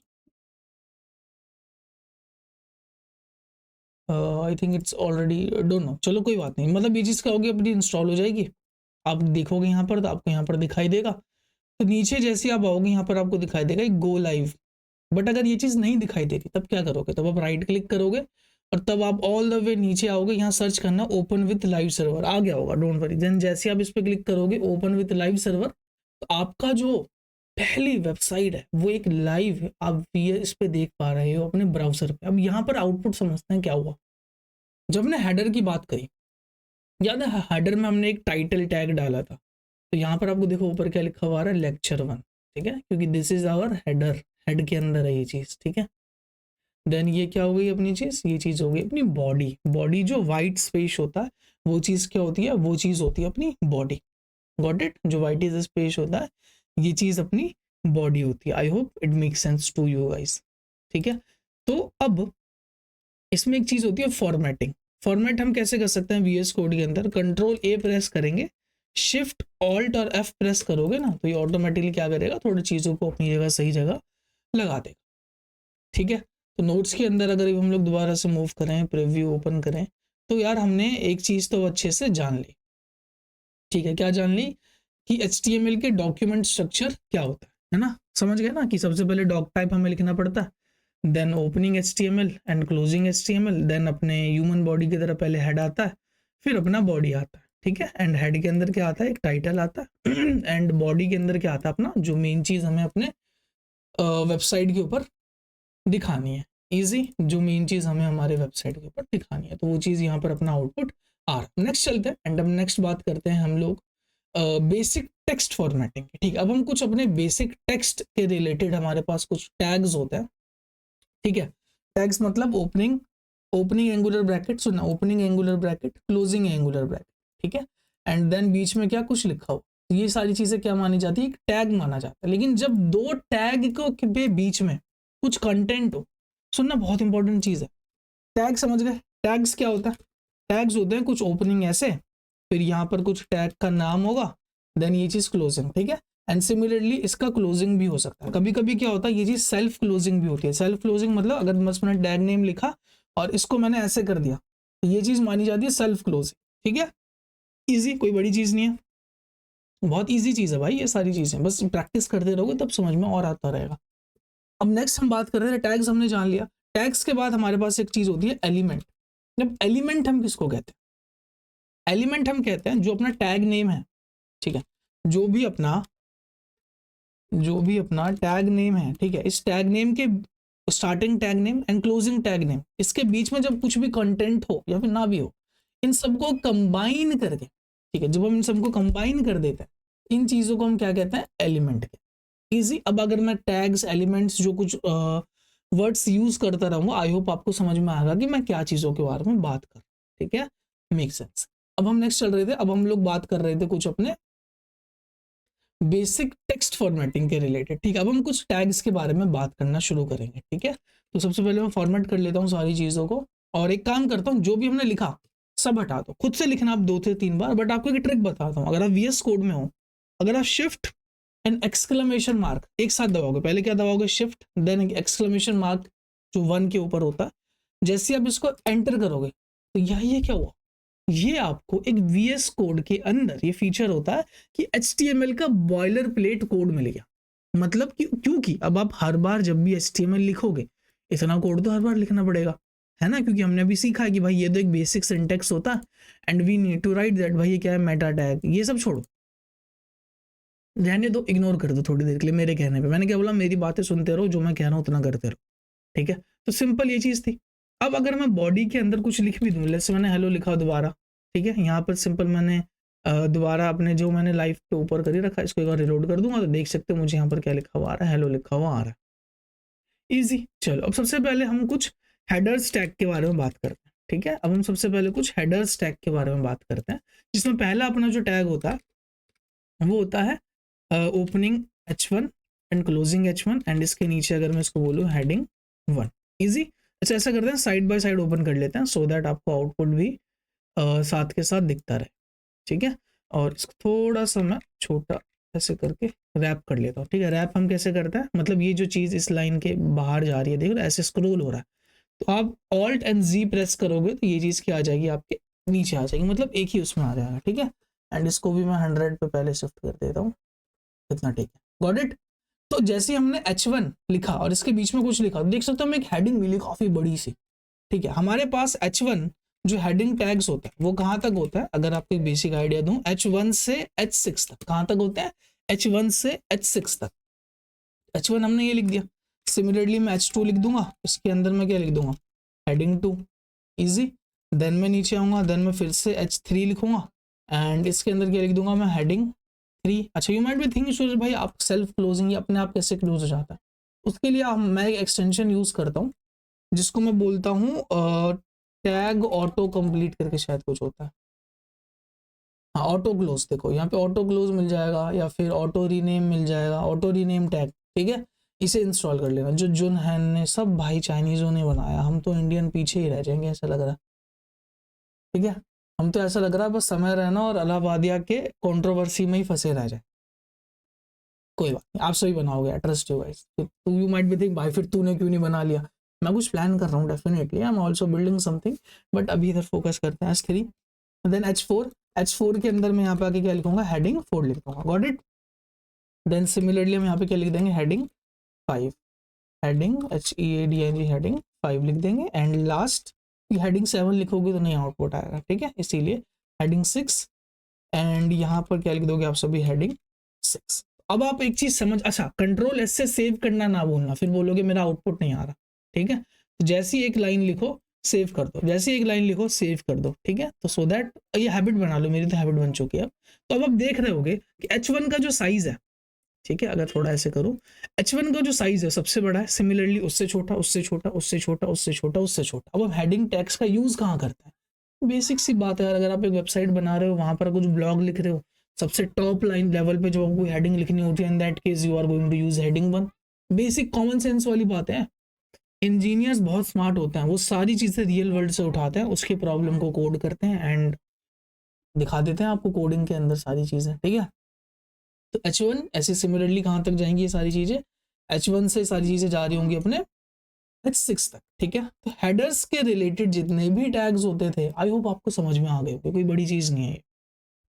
I think it's already, don't know, चलो कोई बात नहीं, मतलब ये चीज़ क्या होगी, अपनी इंस्टॉल हो जाएगी। आप देखोगे यहाँ पर तो आपको यहाँ पर दिखाई देगा। तो नीचे जैसे आप आओगे यहाँ पर आपको दिखाई देगा गो लाइव। बट अगर ये चीज़ नहीं दिखाई देती तब क्या करोगे, तब आप राइट क्लिक करोगे और तब आप ऑल द वे नीचे आओगे, यहाँ सर्च करना ओपन विथ लाइव सर्वर, आ गया होगा, डोंट वरी। देन जैसे आप इस पर क्लिक करोगे ओपन विथ लाइव सर्वर, तो आपका जो पहली वेबसाइट है वो एक लाइव है, आप ये इस पे देख पा रहे हो अपने ब्राउजर पे। अब यहाँ पर आउटपुट समझते हैं क्या हुआ। जब हमने हेडर की बात करी, याद है हेडर में हमने एक टाइटल टैग डाला था, तो यहाँ पर आपको देखो ऊपर क्या लिखा हुआ है, लेक्चर 1, ठीक है, क्योंकि this is our header, head के अंदर है ये चीज, ठीक है। देन ये क्या हो गई अपनी चीज, ये चीज हो गई अपनी बॉडी। बॉडी जो वाइट स्पेस होता है वो चीज क्या होती है, वो चीज होती है अपनी बॉडी। गॉट इट, जो वाइट इज स्पेस होता है ये चीज अपनी बॉडी होती है। I hope it make sense to you guys, ठीक है। तो अब इसमें एक चीज होती है फॉर्मेटिंग। फॉर्मेट हम कैसे कर सकते हैं VS कोड के अंदर, कंट्रोल A प्रेस करेंगे, शिफ्ट ऑल्ट और F प्रेस करोगे ना तो ये ऑटोमेटिकली क्या करेगा, थोड़ी चीज़ों को अपनी जगह सही जगह लगा देगा, ठीक है। तो नोट्स के अंदर अगर हम लोग दोबारा से मूव करें, प्रीव्यू ओपन करें, तो यार हमने एक चीज़ तो अच्छे से जान ली, ठीक है। क्या जान ली कि HTML के डॉक्यूमेंट स्ट्रक्चर क्या होता है, है ना, समझ गए ना कि सबसे पहले डॉक टाइप हमें लिखना पड़ता है, then opening HTML and closing HTML, then अपने ह्यूमन बॉडी की तरह पहले हेड आता है, फिर अपना बॉडी आता है, ठीक है। एंड हेड के अंदर क्या आता है, एक टाइटल आता है एंड बॉडी के अंदर क्या आता है, अपना जो मेन चीज़ हमें अपने वेबसाइट के ऊपर दिखानी है, इजी, जो मेन चीज़ हमें हमारे वेबसाइट के ऊपर दिखानी है, तो वो चीज़ यहाँ पर अपना आउटपुट आ रहा है। नेक्स्ट चलते हैं एंड अब नेक्स्ट बात करते हैं हम लोग बेसिक टेक्स्ट फॉर्मेटिंग की। ठीक, अब हम कुछ अपने बेसिक टेक्स्ट के रिलेटेड हमारे पास कुछ टैग्स होते हैं, ठीक है। टैग्स मतलब ओपनिंग एंगुलर ब्रैकेट, सुनना, opening angular bracket, closing angular bracket, ठीक है। एंड देन बीच में क्या कुछ लिखा हो, ये सारी चीजें क्या मानी जाती है, एक टैग माना जाता है। लेकिन जब दो टैग को के बीच में कुछ कंटेंट हो, सुनना बहुत इंपॉर्टेंट चीज है, टैग समझ गए, टैग्स क्या होता है, टैग्स होते हैं कुछ ओपनिंग ऐसे, फिर यहाँ पर कुछ टैग का नाम होगा, देन ये चीज क्लोजिंग, ठीक है। एंड सिमिलरली इसका क्लोजिंग भी हो सकता है, कभी कभी क्या होता है ये चीज सेल्फ क्लोजिंग भी होती है। सेल्फ क्लोजिंग मतलब अगर बस मैंने टैग नेम लिखा और इसको मैंने ऐसे कर दिया, तो ये चीज मानी जाती है सेल्फ क्लोजिंग, ठीक है। इजी, कोई बड़ी चीज नहीं है, बहुत ईजी चीज है भाई, ये सारी चीजें बस प्रैक्टिस करते रहोगे तब समझ में और आता रहेगा। अब नेक्स्ट हम बात कर रहे हैं, टैग्स हमने जान लिया, टैग्स के बाद हमारे पास एक चीज होती है एलिमेंट। जब एलिमेंट हम किसको कहते हैं, एलिमेंट हम कहते हैं जो अपना टैग नेम है, ठीक है, जो भी अपना टैग नेम है, ठीक है, इस टैग नेम के starting tag name and closing tag name, इसके बीच में जब कुछ भी कंटेंट हो या फिर ना भी हो, इन सबको कंबाइन करके, ठीक है, जब हम इन सबको कंबाइन कर देते हैं, इन चीजों को हम क्या कहते हैं, एलिमेंट के। इजी, अब अगर मैं टैग्स, एलिमेंट्स, जो कुछ वर्ड्स यूज करता रहूंगा, आई होप आपको समझ में आएगा कि मैं क्या चीजों के बारे में बात कर, ठीक है, मेक सेंस। अब हम नेक्स्ट चल रहे थे, अब हम लोग बात कर रहे थे कुछ अपने बेसिक टेक्स्ट फॉर्मेटिंग के रिलेटेड, ठीक है। अब हम कुछ टैग्स के बारे में बात करना शुरू करेंगे, ठीक है। तो सबसे पहले मैं फॉर्मेट कर लेता हूँ सारी चीज़ों को, और एक काम करता हूँ, जो भी हमने लिखा सब हटा दो, खुद से लिखना आप 2 से 3 बार, बट आपको एक ट्रिक बताता हूँ। अगर आप VS कोड में हो, अगर आप शिफ्ट एंड एक्सक्लेमेशन मार्क एक साथ दबाओगे, पहले क्या दबाओगे, शिफ्ट देन एक्सक्लेमेशन मार्क जो 1 के ऊपर होता है, जैसे आप इसको एंटर करोगे तो यही क्या हुआ, ये आपको एक VS कोड के अंदर ये फीचर होता है कि HTML का बॉयलर प्लेट कोड मिल गया। मतलब कि क्योंकि अब आप हर बार जब भी HTML लिखोगे, इतना कोड तो हर बार लिखना पड़ेगा, है ना, क्योंकि हमने अभी सीखा है कि भाई ये तो एक बेसिक सिंटेक्स होता है and we need to write that, भाई ये क्या है, मेटा टैग, ये सब छोड़ो, रहने दो, इग्नोर कर दो थोड़ी देर के लिए मेरे कहने पे। मैंने क्या बोला, मेरी बातें सुनते रहो, जो मैं कह रहा हूँ उतना करते रहो, ठीक है। तो सिंपल ये चीज़ थी। अब अगर मैं बॉडी के अंदर कुछ लिख भी दूँ, जैसे मैंने हेलो लिखा दोबारा, ठीक है, यहाँ पर सिंपल मैंने दोबारा अपने जो मैंने लाइव पे ऊपर कर ही रखा है, इसको एक बार रिलोड कर दूंगा तो देख सकते हो मुझे यहाँ पर क्या लिखा हुआ आ रहा है, हेलो लिखा हुआ आ रहा है। ईजी, चलो अब सबसे पहले हम कुछ हेडर्स टैग के बारे में बात करते हैं, ठीक है। अब हम सबसे पहले कुछ हेडर्स टैग के बारे में बात करते हैं, जिसमें पहला अपना जो टैग होता है वो होता है opening H1 and closing H1, and इसके नीचे अगर मैं इसको बोलूँ हेडिंग 1। इजी, अच्छा ऐसा करते हैं, साइड बाय साइड ओपन कर लेते हैं सो दैट आपको आउटपुट भी साथ के साथ दिखता रहे, ठीक है। और इसको थोड़ा सा मैं छोटा ऐसे करके रैप कर लेता हूँ, ठीक है। रैप हम कैसे करते हैं, मतलब ये जो चीज़ इस लाइन के बाहर जा रही है, देख रहे हो ऐसे स्क्रॉल हो रहा है, तो आप Alt एंड Z प्रेस करोगे तो ये चीज़ क्या आ जाएगी, आपके नीचे आ जाएगी, मतलब एक ही उसमें आ जाएगा, ठीक है। एंड इसको भी मैं 100 पे पहले शिफ्ट कर देता हूँ, इतना ठीक है, गॉट इट। तो जैसे हमने H1 लिखा और इसके बीच में कुछ लिखा, देख सकते हो हमें एक हेडिंग मिली काफी बड़ी सी, ठीक है। हमारे पास H1 जो हेडिंग टैग्स होता है वो कहाँ तक होता है, अगर आपको एक बेसिक आइडिया दूं, H1 से H6 तक, कहाँ तक होते हैं, H1 से H6 तक। H1 हमने ये लिख दिया, सिमिलरली मैं H2 लिख दूंगा, इसके अंदर मैं क्या लिख दूंगा, हेडिंग 2, इजी। देन मैं नीचे आऊंगा, देन मैं फिर से H3 लिखूंगा एंड इसके अंदर क्या लिख दूंगा मैं, हेडिंग 3। अच्छा, यू माइट बी थिंकिंग सूरज भाई आप सेल्फ क्लोजिंग या अपने आप कैसे क्लोज हो जाता है, उसके लिए मैं एक एक्सटेंशन यूज करता हूँ जिसको मैं बोलता हूँ टैग ऑटो कंप्लीट करके, शायद कुछ होता है, हाँ ऑटो क्लोज, देखो यहाँ पे ऑटो क्लोज मिल जाएगा या फिर ऑटो रीनेम मिल जाएगा, ऑटो रीनेम टैग, ठीक है। इसे इंस्टॉल कर लेना, जो जुन हैन ने सब भाई चाइनीजों ने बनाया, हम तो इंडियन पीछे ही रह जाएंगे ऐसा लग रहा है, ठीक है। हम तो ऐसा लग रहा है बस समय रहना और अलाहाबादिया के कंट्रोवर्सी में ही फंसे रह जाए, कोई बात नहीं, आप सही बनाओगे, ट्रस्ट यू गाइस। तो यू माइट बी थिंक भाई फिर तूने क्यों नहीं बना लिया, मैं कुछ प्लान कर रहा हूँ, definitely I am also building something, but अभी इधर फोकस करते हैं। H3 देन H4 के अंदर मैं यहाँ पे आके क्या लिखूंगा, हेडिंग 4 लिख दूंगा, गॉट इट। देन सिमिलरली हम यहाँ पे क्या लिख देंगे, हेडिंग 5, हेडिंग HEADING हेडिंग 5 लिख देंगे। एंड लास्ट हेडिंग 7 लिखोगे तो नहीं आउटपुट आएगा, ठीक है, इसीलिए हेडिंग 6 एंड यहाँ पर क्या लिख दोगे आप सभी, हेडिंग 6। अब आप एक चीज समझ, अच्छा Ctrl+S से सेव करना ना भूलना, फिर बोलोगे मेरा आउटपुट नहीं आ रहा, ठीक है। तो जैसी एक लाइन लिखो सेव कर दो, जैसी एक लाइन लिखो सेव कर दो, ठीक है। तो सो दैट ये हैबिट बना लो, मेरी तो हैबिट बन चुकी है अब। तो अब आप देख रहे होगे कि H1 का जो साइज है, ठीक है, अगर थोड़ा ऐसे करूँ, H1 का जो साइज है सबसे बड़ा है, सिमिलरली उससे छोटा, उससे छोटा, उससे छोटा, उससे छोटा, उससे छोटा। अब आप हेडिंग टैग्स का यूज कहाँ करते हैं, बेसिक सी बात है यार, अगर आप एक वेबसाइट बना रहे हो, वहां पर कुछ ब्लॉग लिख रहे हो, सबसे टॉप लाइन लेवल पे जो आपको हेडिंग लिखनी होती है, in that case you are going to use heading 1। Basic common sense वाली बात है। इंजीनियर्स बहुत स्मार्ट होते हैं, वो सारी चीजें रियल वर्ल्ड से उठाते हैं, उसकी प्रॉब्लम को कोड करते हैं एंड दिखा देते हैं आपको कोडिंग के अंदर सारी चीजें, ठीक है। तो H1 ऐसे सिमिलरली कहाँ तक जाएंगी ये सारी चीजें, H1 से सारी चीजें जा रही होंगी अपने H6 तक, ठीक है। तो हेडर्स के रिलेटेड जितने भी टैग्स होते थे, आई होप आपको समझ में आ गए, कोई बड़ी चीज नहीं है ये,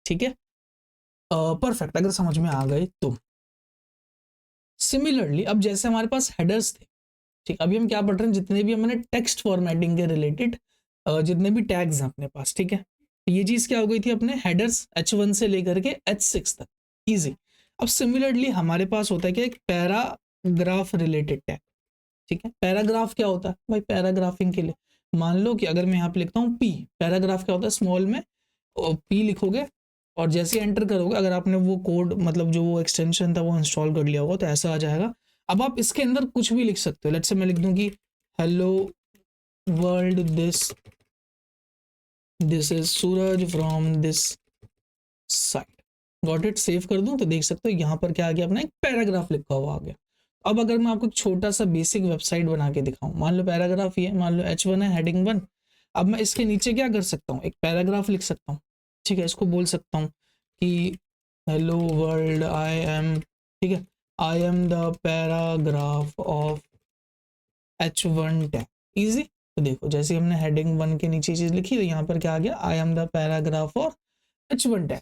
ठीक है। परफेक्ट, अगर समझ में आ गए तो। सिमिलरली अब जैसे हमारे पास हेडर्स थे, ठीक, अभी हम क्या पढ़ रहे हैं, जितने भी हमने टेक्स्ट फॉर्मेटिंग के रिलेटेड जितने भी टैग्स हैं अपने पास, ठीक है। तो ये चीज क्या हो गई थी अपने हेडर्स H1 से लेकर के H6 तक, इजी। अब सिमिलरली हमारे पास होता है क्या, एक पैराग्राफ रिलेटेड टैग, ठीक है। पैराग्राफ क्या होता है भाई, पैराग्राफिंग के लिए मान लो कि अगर मैं यहाँ पे लिखता हूँ P, पैराग्राफ क्या होता है, स्मॉल में P लिखोगे और जैसे एंटर करोगे, अगर आपने वो कोड मतलब जो वो एक्सटेंशन था वो इंस्टॉल कर लिया होगा तो ऐसा आ जाएगा। अब आप इसके अंदर कुछ भी लिख सकते हो, लेट्स से मैं लिख दूं कि hello world, this is Suraj from this site, got it, save कर दूं तो देख सकते हो यहाँ पर क्या आ गया, अपना एक पैराग्राफ लिखा हुआ आ गया। अब अगर मैं आपको एक छोटा सा बेसिक वेबसाइट बना के दिखाऊं, मान लो पैराग्राफ ये है, मान लो H1 है, हेडिंग 1। अब मैं इसके नीचे क्या कर सकता हूँ, एक पैराग्राफ लिख सकता हूँ, ठीक है। इसको बोल सकता हूँ कि हेलो वर्ल्ड, आई एम, ठीक है, आई am the paragraph of H1 tag, easy. तो देखो जैसे हमने हेडिंग 1 के नीचे चीज लिखी, तो यहाँ पर क्या आ गया, आई am the paragraph of H1 tag,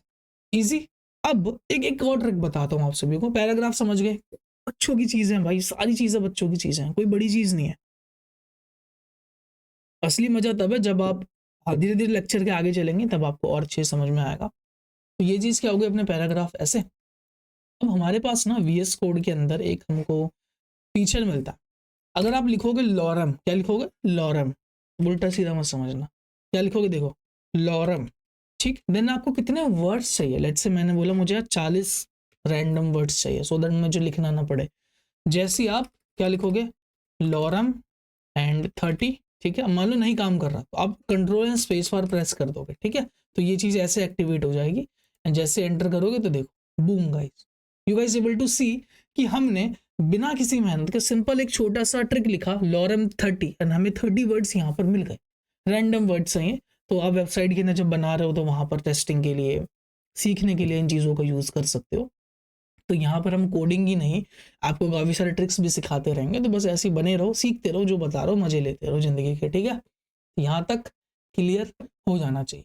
easy. अब एक एक और ट्रिक बताता हूँ आप सभी को, पैराग्राफ समझ गए, बच्चों की चीजें हैं भाई, सारी चीजें बच्चों की चीजें हैं, कोई बड़ी चीज नहीं है। असली मजा तब है जब आप धीरे धीरे लेक्चर के आगे चलेंगे, तब आपको और अच्छे समझ में आएगा। तो ये चीज क्या होगी, अपने पैराग्राफ ऐसे। अब हमारे पास ना VS कोड के अंदर एक हमको फीचर मिलता है, अगर आप लिखोगे लॉरम, क्या लिखोगे, लॉरम, उल्टा सीधा मत समझना, क्या लिखोगे, देखो लॉरम, ठीक। देन आपको कितने वर्ड्स चाहिए, लेट्स से मैंने बोला मुझे 40 रैंडम वर्ड्स चाहिए, सो दैट मुझे लिखना ना पड़े। जैसे आप क्या लिखोगे, लॉरम एंड 30, ठीक है। अब मान लो नहीं काम कर रहा तो आप control and space bar press कर दोगे, ठीक है। तो ये चीज ऐसे एक्टिवेट हो जाएगी एंड जैसे एंटर करोगे तो देखो boom guys, you guys able to see कि हमने बिना किसी मेहनत के सिंपल एक छोटा सा ट्रिक लिखा, लॉरम 30, एंड हमें 30 वर्ड्स यहाँ पर मिल गए, रैंडम वर्ड्स हैं ये। तो आप वेबसाइट के अंदर जब बना रहे हो तो वहां पर टेस्टिंग के लिए, सीखने के लिए इन चीज़ों का यूज़ कर सकते हो। तो यहाँ पर हम कोडिंग ही नहीं, आपको काफ़ी सारे ट्रिक्स भी सिखाते रहेंगे, तो बस ऐसे ही बने रहो, सीखते रहो, जो बता रहा हूँ मजे लेते रहो ज़िंदगी के, ठीक है। यहाँ तक क्लियर हो जाना चाहिए,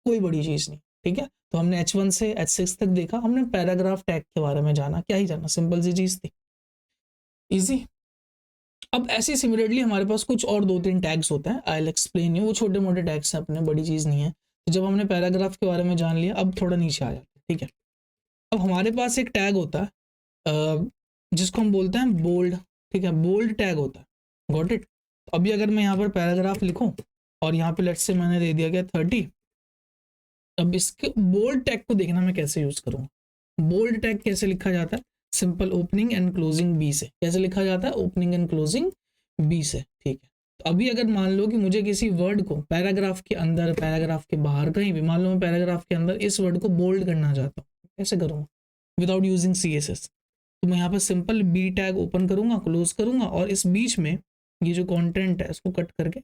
कोई बड़ी चीज़ नहीं, ठीक है। तो हमने H1 से H6 तक देखा, हमने पैराग्राफ टैग के बारे में जाना, क्या ही जाना, सिंपल सी चीज़ थी, ईजी। अब ऐसे सिमिलरली हमारे पास कुछ और 2-3 टैग्स होते हैं, आई विल एक्सप्लेन यू, वो छोटे मोटे टैग्स हैं अपने, बड़ी चीज़ नहीं है। तो जब हमने पैराग्राफ के बारे में जान लिया, अब थोड़ा नीचे आ जाते हैं, ठीक है। अब हमारे पास एक टैग होता है जिसको हम बोलते हैं बोल्ड, ठीक है, बोल्ड टैग होता है, गॉट इट। अभी अगर मैं यहाँ पर पैराग्राफ लिखूं और यहाँ पे लेट्स से मैंने दे दिया गया 30, अब इसके बोल्ड टैग को देखना मैं कैसे यूज करूँगा। बोल्ड टैग कैसे लिखा जाता है, simple opening and closing B से, कैसे लिखा जाता है, ओपनिंग एंड क्लोजिंग बी से, ठीक है। तो अभी अगर मान लो कि मुझे किसी वर्ड को पैराग्राफ के अंदर, पैराग्राफ के बाहर, कहीं भी, मान लो मैं पैराग्राफ के अंदर इस वर्ड को बोल्ड करना चाहता हूँ, कैसे करूँगा, विदाउट यूजिंग CSS। तो मैं यहाँ पर सिंपल बी टैग ओपन करूंगा, क्लोज करूंगा, और इस बीच में ये जो कंटेंट है इसको कट करके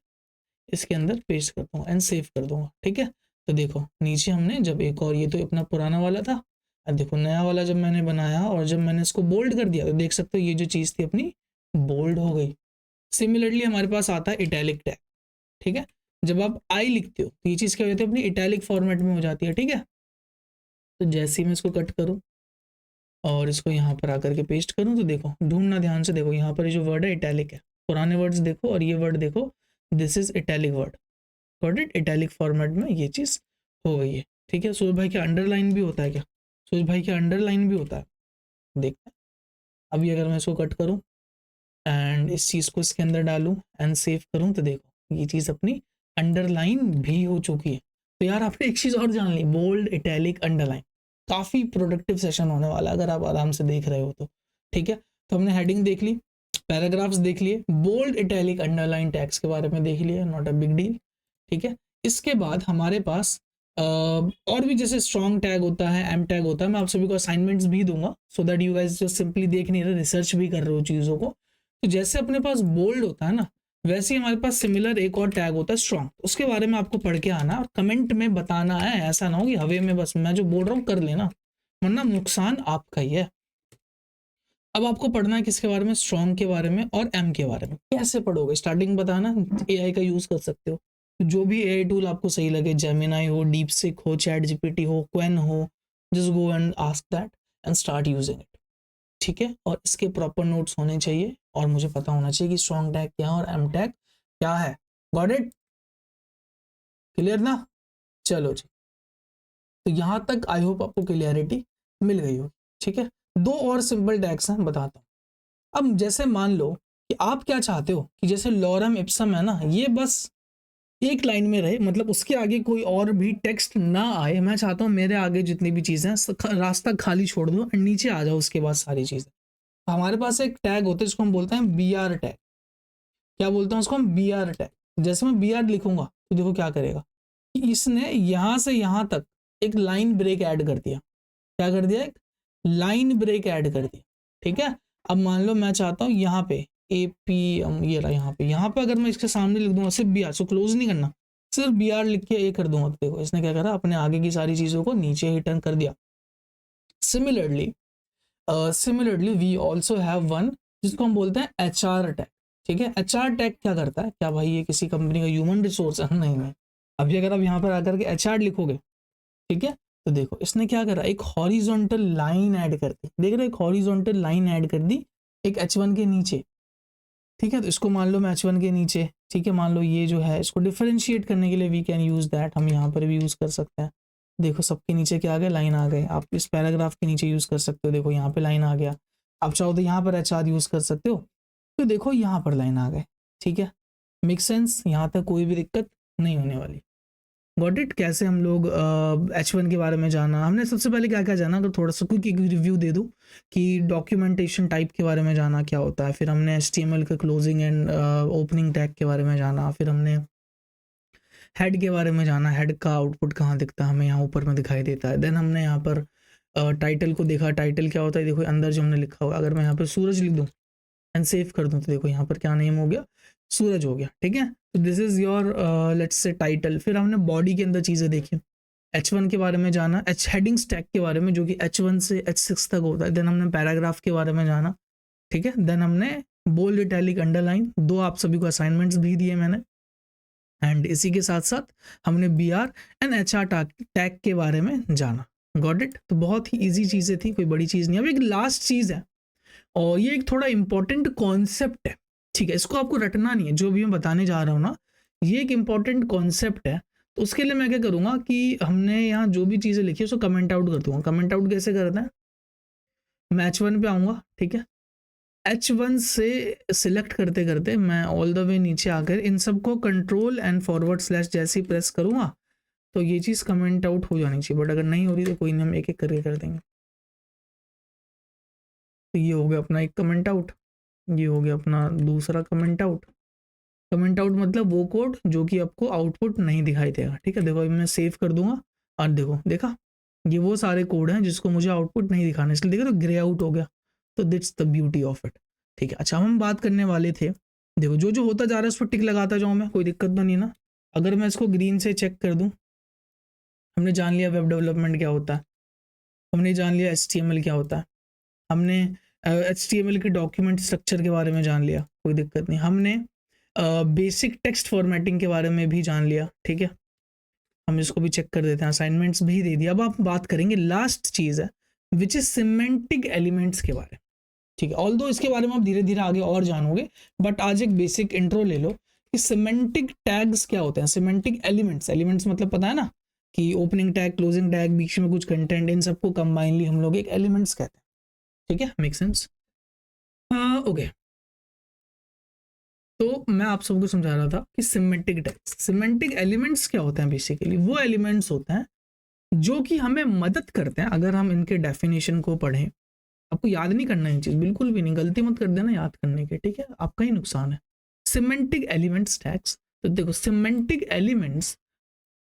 इसके अंदर पेस्ट कर दूंगा एंड सेव कर दूंगा, ठीक है। तो देखो नीचे हमने जब एक और, ये तो अपना पुराना वाला था, अब देखो नया वाला जब मैंने बनाया और जब मैंने इसको बोल्ड कर दिया तो देख सकते हो ये जो चीज़ थी अपनी बोल्ड हो गई। सिमिलरली हमारे पास आता है इटैलिक टैग, ठीक है। जब आप आई लिखते हो तो ये चीज़ क्या हो जाती है, अपनी इटैलिक फॉर्मेट में हो जाती है, ठीक है। तो जैसे ही मैं इसको कट करूँ और इसको यहाँ पर आकर के पेस्ट करूँ तो देखो, ढूंढना ध्यान से, देखो यहाँ पर जो वर्ड है इटैलिक है, पुराने वर्ड्स देखो और ये वर्ड देखो, this is italic word, got it, italic format में ये चीज़ हो गई है। ठीक है, सूरज भाई क्या अंडरलाइन भी होता है क्या? सूरज भाई क्या अंडरलाइन भी होता है? देखते हैं। अभी अगर मैं इसको कट करूँ एंड इस चीज़ को इसके अंदर डालूँ एंड सेव करूँ तो देखो ये चीज़ अपनी अंडरलाइन भी हो चुकी है। तो यार आपने एक चीज़ और जान ली, बोल्ड, इटैलिक, अंडरलाइन, काफ़ी प्रोडक्टिव सेशन होने वाला है अगर आप आराम से देख रहे हो तो। ठीक है, तो हमने हेडिंग देख ली, पैराग्राफ्स देख लिए, बोल्ड, इटैलिक, अंडरलाइन टैग्स के बारे में देख लिया, नॉट अ बिग डील। ठीक है, इसके बाद हमारे पास और भी जैसे स्ट्रॉन्ग टैग होता है, एम टैग होता है, मैं आप सभी को असाइनमेंट्स भी दूंगा so that you guys just simply देख नहीं रहे, रिसर्च भी कर रहे हो चीज़ों को। तो जैसे अपने पास बोल्ड होता है ना, वैसे ही हमारे पास सिमिलर एक और टैग होता है स्ट्रॉन्ग, उसके बारे में आपको पढ़ के आना और कमेंट में बताना है, ऐसा ना हो कि हवे में बस मैं जो बोल रहा हूँ कर लेना, वरना नुकसान आपका ही है। अब आपको पढ़ना है किसके बारे में, स्ट्रॉन्ग के बारे में और एम के बारे में। कैसे पढ़ोगे, स्टार्टिंग बताना, एआई का यूज कर सकते हो, जो भी एआई टूल आपको सही लगे, जेमिनाई हो, डीपसीक हो, चैट जीपीटी हो, क्वेन हो, just go and ask that and start using it. ठीक है, और इसके प्रॉपर नोट्स होने चाहिए और मुझे पता होना चाहिए कि स्ट्रॉन्ग टैग क्या है और एम टैग क्या है। गॉट इट, क्लियर ना? चलो जी, तो यहाँ तक आई होप आपको क्लियरिटी मिल गई हो। ठीक है, दो और सिंपल टैग्स हैं, बताता हूँ। अब जैसे मान लो कि आप क्या चाहते हो कि जैसे लॉरम इप्सम है ना, ये बस एक लाइन में रहे, मतलब उसके आगे कोई और भी टेक्स्ट ना आए। मैं चाहता हूँ मेरे आगे जितनी भी चीज़ें हैं रास्ता खाली छोड़ दो और नीचे आ जाओ उसके बाद सारी चीज़ें। हमारे पास एक टैग होता है जिसको हम बोलते हैं बी आर टैग। क्या बोलते हैं उसको हम, बी आर टैग। जैसे मैं बी आर लिखूंगा तो देखो क्या करेगा कि इसने यहाँ से यहाँ तक एक लाइन ब्रेक ऐड कर दिया। क्या कर दिया, एक लाइन ब्रेक ऐड कर दिया। ठीक है, अब मान लो मैं चाहता हूँ यहाँ पे ए पी ये रहा, यहाँ पे अगर मैं इसके सामने लिख दूंगा सिर्फ बी आर, सो क्लोज नहीं करना, सिर्फ बी आर लिख के ए कर दूंगा तो देखो इसने क्या करा, अपने आगे की सारी चीज़ों को नीचे ही टर्न कर दिया। Similarly we also have one जिसको हम बोलते हैं एच आर टैग। ठीक है, एच आर टैग क्या करता है, क्या भाई ये किसी कंपनी का ह्यूमन रिसोर्स है? नहीं नहीं, अभी अगर आप यहाँ पर आकर के एच आर लिखोगे, ठीक है, तो देखो इसने क्या करा, एक हॉरिजॉन्टल लाइन ऐड कर दी। देख रहे हो, एक हॉरिजॉन्टल लाइन ऐड कर दी एक H1 के नीचे। ठीक है, तो इसको मान लो मैं H1 के नीचे, ठीक है, मान लो ये जो है इसको डिफरेंशिएट करने के लिए वी कैन यूज दैट, हम यहाँ पर भी यूज कर सकते हैं। देखो सबके नीचे क्या आ गया, लाइन आ गए। आप इस पैराग्राफ के नीचे यूज कर सकते हो, देखो यहाँ पे लाइन आ गया। आप चाहो तो यहाँ पर HR यूज कर सकते हो, तो देखो यहाँ पर लाइन आ गए। ठीक है, मेक सेंस, यहाँ तक कोई भी दिक्कत नहीं होने वाली। Got it. कैसे हम लोग H1 के बारे में जाना, हमने सबसे पहले क्या क्या जाना, अगर थोड़ा सा क्विक एक रिव्यू दे दूँ कि डॉक्यूमेंटेशन टाइप के बारे में जाना क्या होता है, फिर हमने HTML का क्लोजिंग एंड ओपनिंग टैग के बारे में जाना, फिर हमने हेड के बारे में जाना, हेड का आउटपुट कहाँ दिखता है हमें, यहाँ ऊपर में दिखाई देता है। देन हमने यहाँ पर टाइटल को देखा, टाइटल क्या होता है, देखो अंदर जो हमने लिखा होगा, अगर मैं यहाँ पर सूरज लिख दूँ एंड सेव कर दूँ तो देखो यहाँ पर क्या नेम हो गया, सूरज हो गया। ठीक है, तो दिस इज योर लेट्स से टाइटल। फिर हमने बॉडी के अंदर चीज़ें देखी, H1 के बारे में जाना, H हेडिंग स्टैक के बारे में जो कि H1 से H6 तक होता है। देन हमने पैराग्राफ के बारे में जाना। ठीक है, देन हमने बोल्ड, इटैलिक, अंडरलाइन, दो आप सभी को असाइनमेंट्स भी दिए मैंने, एंड इसी के साथ साथ हमने B R and H R tag के बारे में जाना। Got it. तो बहुत ही ईजी चीज़ें थी, कोई बड़ी चीज़ नहीं। अब एक लास्ट चीज़ है और ये एक थोड़ा इंपॉर्टेंट कॉन्सेप्ट है। ठीक है, इसको आपको रटना नहीं है, जो भी मैं बताने जा रहा हूँ ना, ये एक इंपॉर्टेंट कॉन्सेप्ट है। तो उसके लिए मैं क्या करूँगा कि हमने यहाँ जो भी चीज़ें लिखी है उसको कमेंट आउट कर दूंगा। कमेंट आउट कैसे करते हैं, मैं H1 पे आऊँगा। ठीक है, H1 से सिलेक्ट करते करते मैं ऑल द वे नीचे आकर इन सबको कंट्रोल एंड फॉरवर्ड स्लैश जैसे ही प्रेस करूँगा तो ये चीज़ कमेंट आउट हो जानी चाहिए, बट अगर नहीं हो रही तो कोई नहीं, हम एक एक करके कर देंगे। तो ये हो गया अपना एक कमेंट आउट, ये हो गया अपना दूसरा कमेंट आउट। कमेंट आउट मतलब वो कोड जो कि आपको आउटपुट नहीं दिखाई देगा। ठीक है, देखो अभी मैं सेव कर दूंगा और देखो, देखा ये वो सारे कोड हैं जिसको मुझे आउटपुट नहीं दिखाना, इसलिए देखो तो ग्रे आउट हो गया। तो that's the beauty of it. ठीक है, अच्छा हम बात करने वाले थे, देखो जो जो होता जा रहा है उस पर टिक लगाता जाऊँ मैं, कोई दिक्कत तो नहीं ना। अगर मैं इसको ग्रीन से चेक कर दूँ, हमने जान लिया वेब डेवलपमेंट क्या होता है, हमने जान लिया HTML क्या होता है, हमने HTML के डॉक्यूमेंट स्ट्रक्चर के बारे में जान लिया, कोई दिक्कत नहीं। हमने बेसिक टेक्स्ट फॉर्मेटिंग के बारे में भी जान लिया। ठीक है, हम इसको भी चेक कर देते हैं, असाइनमेंट्स भी दे दिया। अब आप बात करेंगे, लास्ट चीज़ है विच इज सिमेंटिक एलिमेंट्स के बारे में, ठीक है। ऑल्दो इसके बारे में आप धीरे धीरे आगे और जानोगे, बट आज एक बेसिक इंट्रो ले लो कि सिमेंटिक टैग्स क्या होते हैं। सिमेंटिक एलिमेंट्स, एलिमेंट्स मतलब पता है ना कि ओपनिंग टैग, क्लोजिंग टैग, बीच में कुछ कंटेंट, इन सबको कंबाइनली हम लोग एक एलिमेंट्स कहते हैं, ठीक है, मेक सेंस। ओके, तो मैं आप सबको समझा रहा था कि सिमेंटिक टैग्स, सिमेंटिक एलिमेंट्स क्या होते हैं। बेसिकली वो एलिमेंट्स होते हैं जो कि हमें मदद करते हैं। अगर हम इनके डेफिनेशन को पढ़ें, आपको याद नहीं करना है ये चीज, बिल्कुल भी नहीं, गलती मत कर देना याद करने के, ठीक है, आपका ही नुकसान है। सिमेंटिक एलिमेंट्स टैग्स, तो देखो semantic elements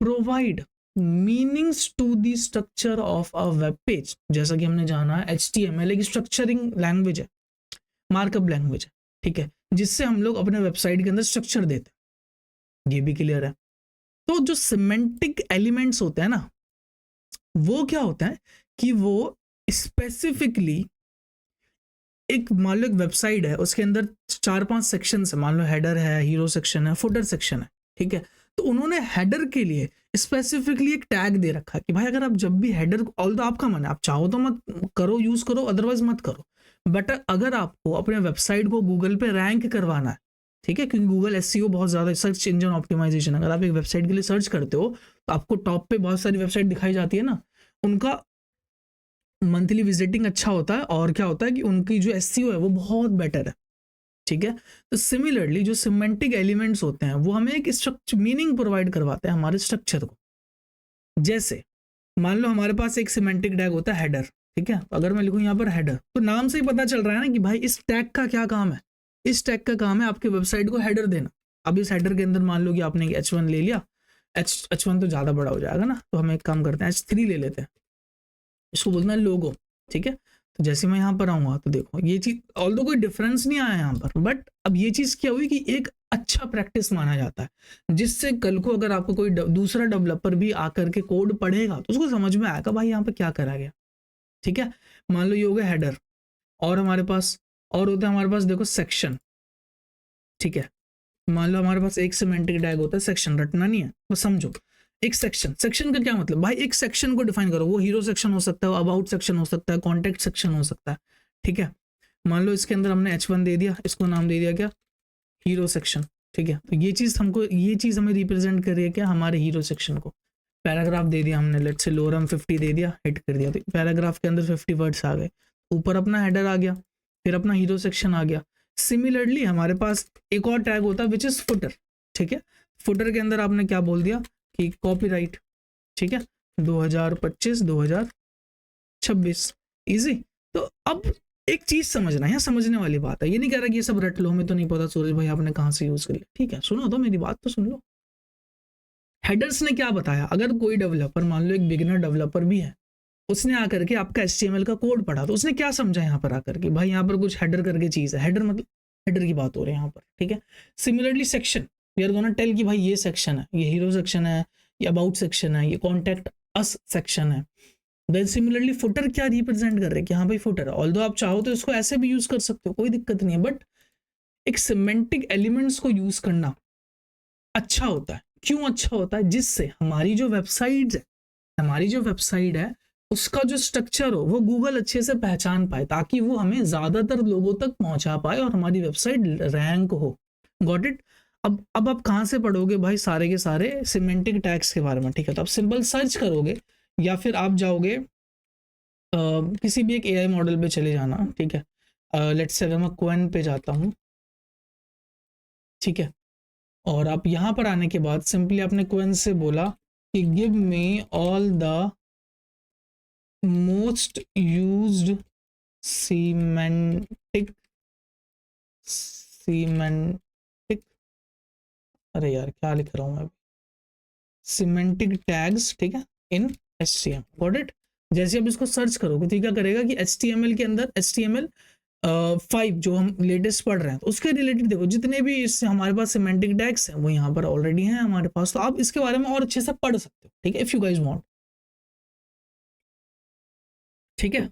provide meanings to the structure of a web page. जैसा कि हमने जाना है HTML एक स्ट्रक्चरिंग लैंग्वेज है, मार्कअप लैंग्वेज है, ठीक है, जिससे हम लोग अपने वेबसाइट के अंदर स्ट्रक्चर देते हैं, ये भी क्लियर है। तो जो सिमेंटिक एलिमेंट्स होते हैं ना, वो क्या होता है कि वो स्पेसिफिकली एक, मान लो एक वेबसाइट है, उसके अंदर 4-5 सेक्शन है, मान लो हेडर है, हीरो सेक्शन है, फुटर सेक्शन है, ठीक है। तो उन्होंने हेडर के लिए स्पेसिफिकली एक टैग दे रखा है कि भाई अगर आप जब भी हेडर, ऑल्दो आपका मन है, आप चाहो तो मत करो, यूज करो, अदरवाइज मत करो, बट अगर आपको अपने वेबसाइट को गूगल पे रैंक करवाना है, ठीक है, क्योंकि गूगल SEO बहुत ज़्यादा, सर्च इंजन ऑप्टिमाइजेशन, अगर आप एक वेबसाइट के लिए सर्च करते हो तो आपको टॉप पे बहुत सारी वेबसाइट दिखाई जाती है ना, उनका मंथली विजिटिंग अच्छा होता है, और क्या होता है कि उनकी जो SEO है वो बहुत बेटर है, ठीक है। तो सिमिलरली जो सिमेंटिक एलिमेंट्स होते हैं वो हमें एक स्ट्रक्चर, मीनिंग प्रोवाइड करवाते हैं हमारे स्ट्रक्चर को। जैसे मान लो हमारे पास एक सिमेंटिक टैग होता है हेडर, ठीक है, तो अगर मैं लिखूं यहाँ पर हेडर, तो नाम से ही पता चल रहा है ना कि भाई इस टैग का क्या काम है। इस टैग का काम है आपके वेबसाइट को हेडर देना। अब इस हेडर के अंदर मान लो कि आपने H1 ले लिया, H1 तो ज़्यादा बड़ा हो जाएगा ना, तो हम एक काम करते हैं H3 ले लेते हैं, इसको बोलना है लोगो, ठीक है। तो जैसे मैं यहाँ पर आऊँगा तो देखो ये चीज़, ऑल्दो कोई डिफरेंस नहीं आया यहाँ पर, बट अब ये चीज़ क्या हुई कि एक अच्छा प्रैक्टिस माना जाता है, जिससे कल को अगर आपको कोई दूसरा डेवलपर भी आकर के कोड पढ़ेगा तो उसको समझ में आएगा भाई यहाँ पे क्या करा गया, ठीक है। मान लो ये हो गया हेडर, और हमारे पास और होता है, हमारे पास देखो सेक्शन, ठीक है। मान लो हमारे पास एक सिमेंटिक टैग होता है सेक्शन, रटना नहीं है बस समझो। एक सेक्शन, सेक्शन का क्या मतलब भाई, एक सेक्शन को डिफाइन करो, वो हीरो सेक्शन हो सकता है, अबाउट सेक्शन हो सकता है, कॉन्टेक्ट सेक्शन हो सकता है, ठीक है। मान लो इसके अंदर हमने H1 दे दिया, इसको नाम दे दिया क्या, हीरो सेक्शन, ठीक है। तो ये चीज़ हमको, ये चीज़ हमें रिप्रेजेंट कर रही है क्या, हमारे हीरो सेक्शन को। पैराग्राफ दे दिया हमने, लेट से लोरम 50 दे दिया, हिट कर दिया, तो पैराग्राफ के अंदर 50 वर्ड्स आ गए, ऊपर अपना हेडर आ गया, फिर अपना हीरो सेक्शन आ गया। सिमिलरली हमारे पास एक और टैग होता है विच इज़ फुटर, ठीक है। फुटर के अंदर आपने क्या बोल दिया कि कॉपीराइट, ठीक है, 2025-2026, इजी। तो अब एक चीज समझना, यहाँ समझने वाली बात है, ये नहीं कह रहा कि ये सब रट लो, हमें तो नहीं पता सूरज भाई आपने कहाँ से यूज कर लिया, ठीक है, सुनो तो मेरी बात तो सुन लो। हेडर्स ने क्या बताया, अगर कोई डेवलपर, मान लो एक बिगिनर डेवलपर भी है, उसने आकर के आपका HTML का कोड पढ़ा, तो उसने क्या समझा यहाँ पर आकर के, भाई यहाँ पर कुछ हेडर करके चीज है, हेडर मतलब हेडर की बात हो रही है यहाँ पर, ठीक है। Similarly section, we are gonna tell कि भाई ये सेक्शन है, ये हीरो सेक्शन है, ये अबाउट सेक्शन है, ये कॉन्टैक्ट अस सेक्शन है। देन सिमिलरली फुटर क्या रिप्रेजेंट कर रहे हैं कि हाँ भाई फुटर है, ऑल्दो आप चाहो तो इसको ऐसे भी यूज कर सकते हो, कोई दिक्कत नहीं है, बट एक सिमेंटिक एलिमेंट्स को यूज करना अच्छा होता है। क्यों अच्छा होता है, जिससे हमारी जो वेबसाइट है, हमारी जो वेबसाइट है उसका जो स्ट्रक्चर हो वो गूगल अच्छे से पहचान पाए, ताकि वो हमें ज्यादातर लोगों तक पहुंचा पाए और हमारी वेबसाइट रैंक हो। Got it. अब आप कहाँ से पढ़ोगे भाई सारे के सारे सिमेंटिक टैग्स के बारे में, ठीक है। तो आप सिंपल सर्च करोगे, या फिर आप जाओगे किसी भी एक AI मॉडल पे चले जाना, ठीक है। लेट्स से अगर मैं क्वेन पे जाता हूँ, ठीक है, और आप यहाँ पर आने के बाद सिंपली आपने क्वेन से बोला कि give me all the most used semantic, अरे यार क्या लिख रहा हूँ मैं, सीमेंटिक टैग्स, ठीक है, इन HTML। Got it. जैसे आप इसको सर्च करोगे तो क्या करेगा कि HTML के अंदर HTML5 जो हम लेटेस्ट पढ़ रहे हैं, तो उसके रिलेटेड देखो जितने भी इससे हमारे पास सिमेंटिक टैग्स हैं वो यहाँ पर ऑलरेडी हैं हमारे पास, तो आप इसके बारे में और अच्छे से पढ़ सकते हो, ठीक है, इफ यू गाइस वांट, ठीक है।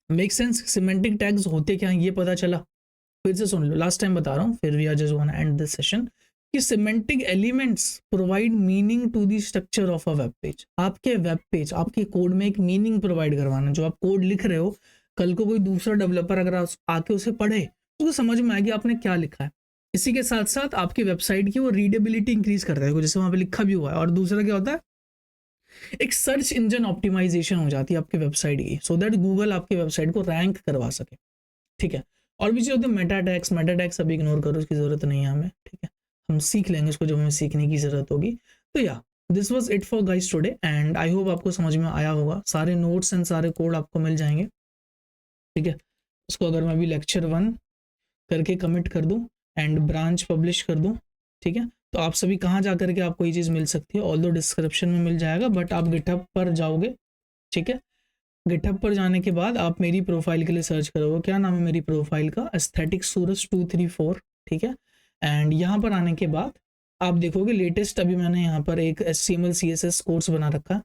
Make sense. सिमेंटिक टैग्स होते क्या हैं ये पता चला, फिर से सुन लो, लास्ट टाइम बता रहा हूँ, फिर we are just gonna end this session कि semantic elements provide meaning to the structure of a web page. आपके वेब पेज, आपके कोड में एक मीनिंग प्रोवाइड करवाना। जो आप कोड लिख रहे हो, कल को कोई दूसरा डेवलपर अगर आके उसे पढ़े तो उसे समझ में आएगी आपने क्या लिखा है। इसी के साथ साथ आपकी वेबसाइट की वो रीडेबिलिटी इंक्रीज करता है, जैसे वहाँ पे लिखा भी हुआ है। और दूसरा क्या होता है, एक सर्च इंजन ऑप्टिमाइजेशन हो जाती है आपकी वेबसाइट की, सो दैट गूगल आपकी वेबसाइट को रैंक करवा सके। ठीक है, और भी चीज़ होती है मेटा टैग्स अभी इग्नोर करो, उसकी ज़रूरत नहीं है हमें। ठीक है, हम सीख लेंगे उसको जब हमें सीखने की ज़रूरत होगी। तो या this was it for guys today, and I hope आपको समझ में आया होगा। सारे नोट्स एंड सारे कोड आपको मिल जाएंगे। ठीक है, इसको अगर मैं अभी लेक्चर 1 करके कमिट कर दूं एंड ब्रांच पब्लिश कर दूं, ठीक है, तो आप सभी कहाँ जा करके आपको ये चीज़ मिल सकती है। ऑल्दो डिस्क्रिप्शन में मिल जाएगा, बट आप गिटहब पर जाओगे। ठीक है, गिटहब पर जाने के बाद आप मेरी प्रोफाइल के लिए सर्च करोगे। क्या नाम है मेरी प्रोफाइल का, एस्थेटिक सूरज 234। ठीक है, एंड यहाँ पर आने के बाद आप देखोगे लेटेस्ट अभी मैंने यहाँ पर एक HTML CSS कोर्स बना रखा है।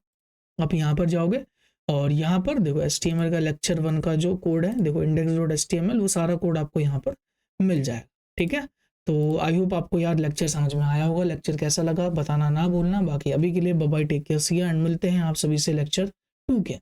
आप यहाँ पर जाओगे और यहाँ पर देखो HTML का लेक्चर 1 का जो कोड है, देखो index.html, वो सारा कोड आपको यहाँ पर मिल जाएगा। ठीक है, तो आई होप आपको यार लेक्चर समझ में आया होगा। लेक्चर कैसा लगा बताना ना भूलना। बाकी अभी के लिए bye bye, take care, see you, and मिलते हैं आप सभी से लेक्चर 2 के।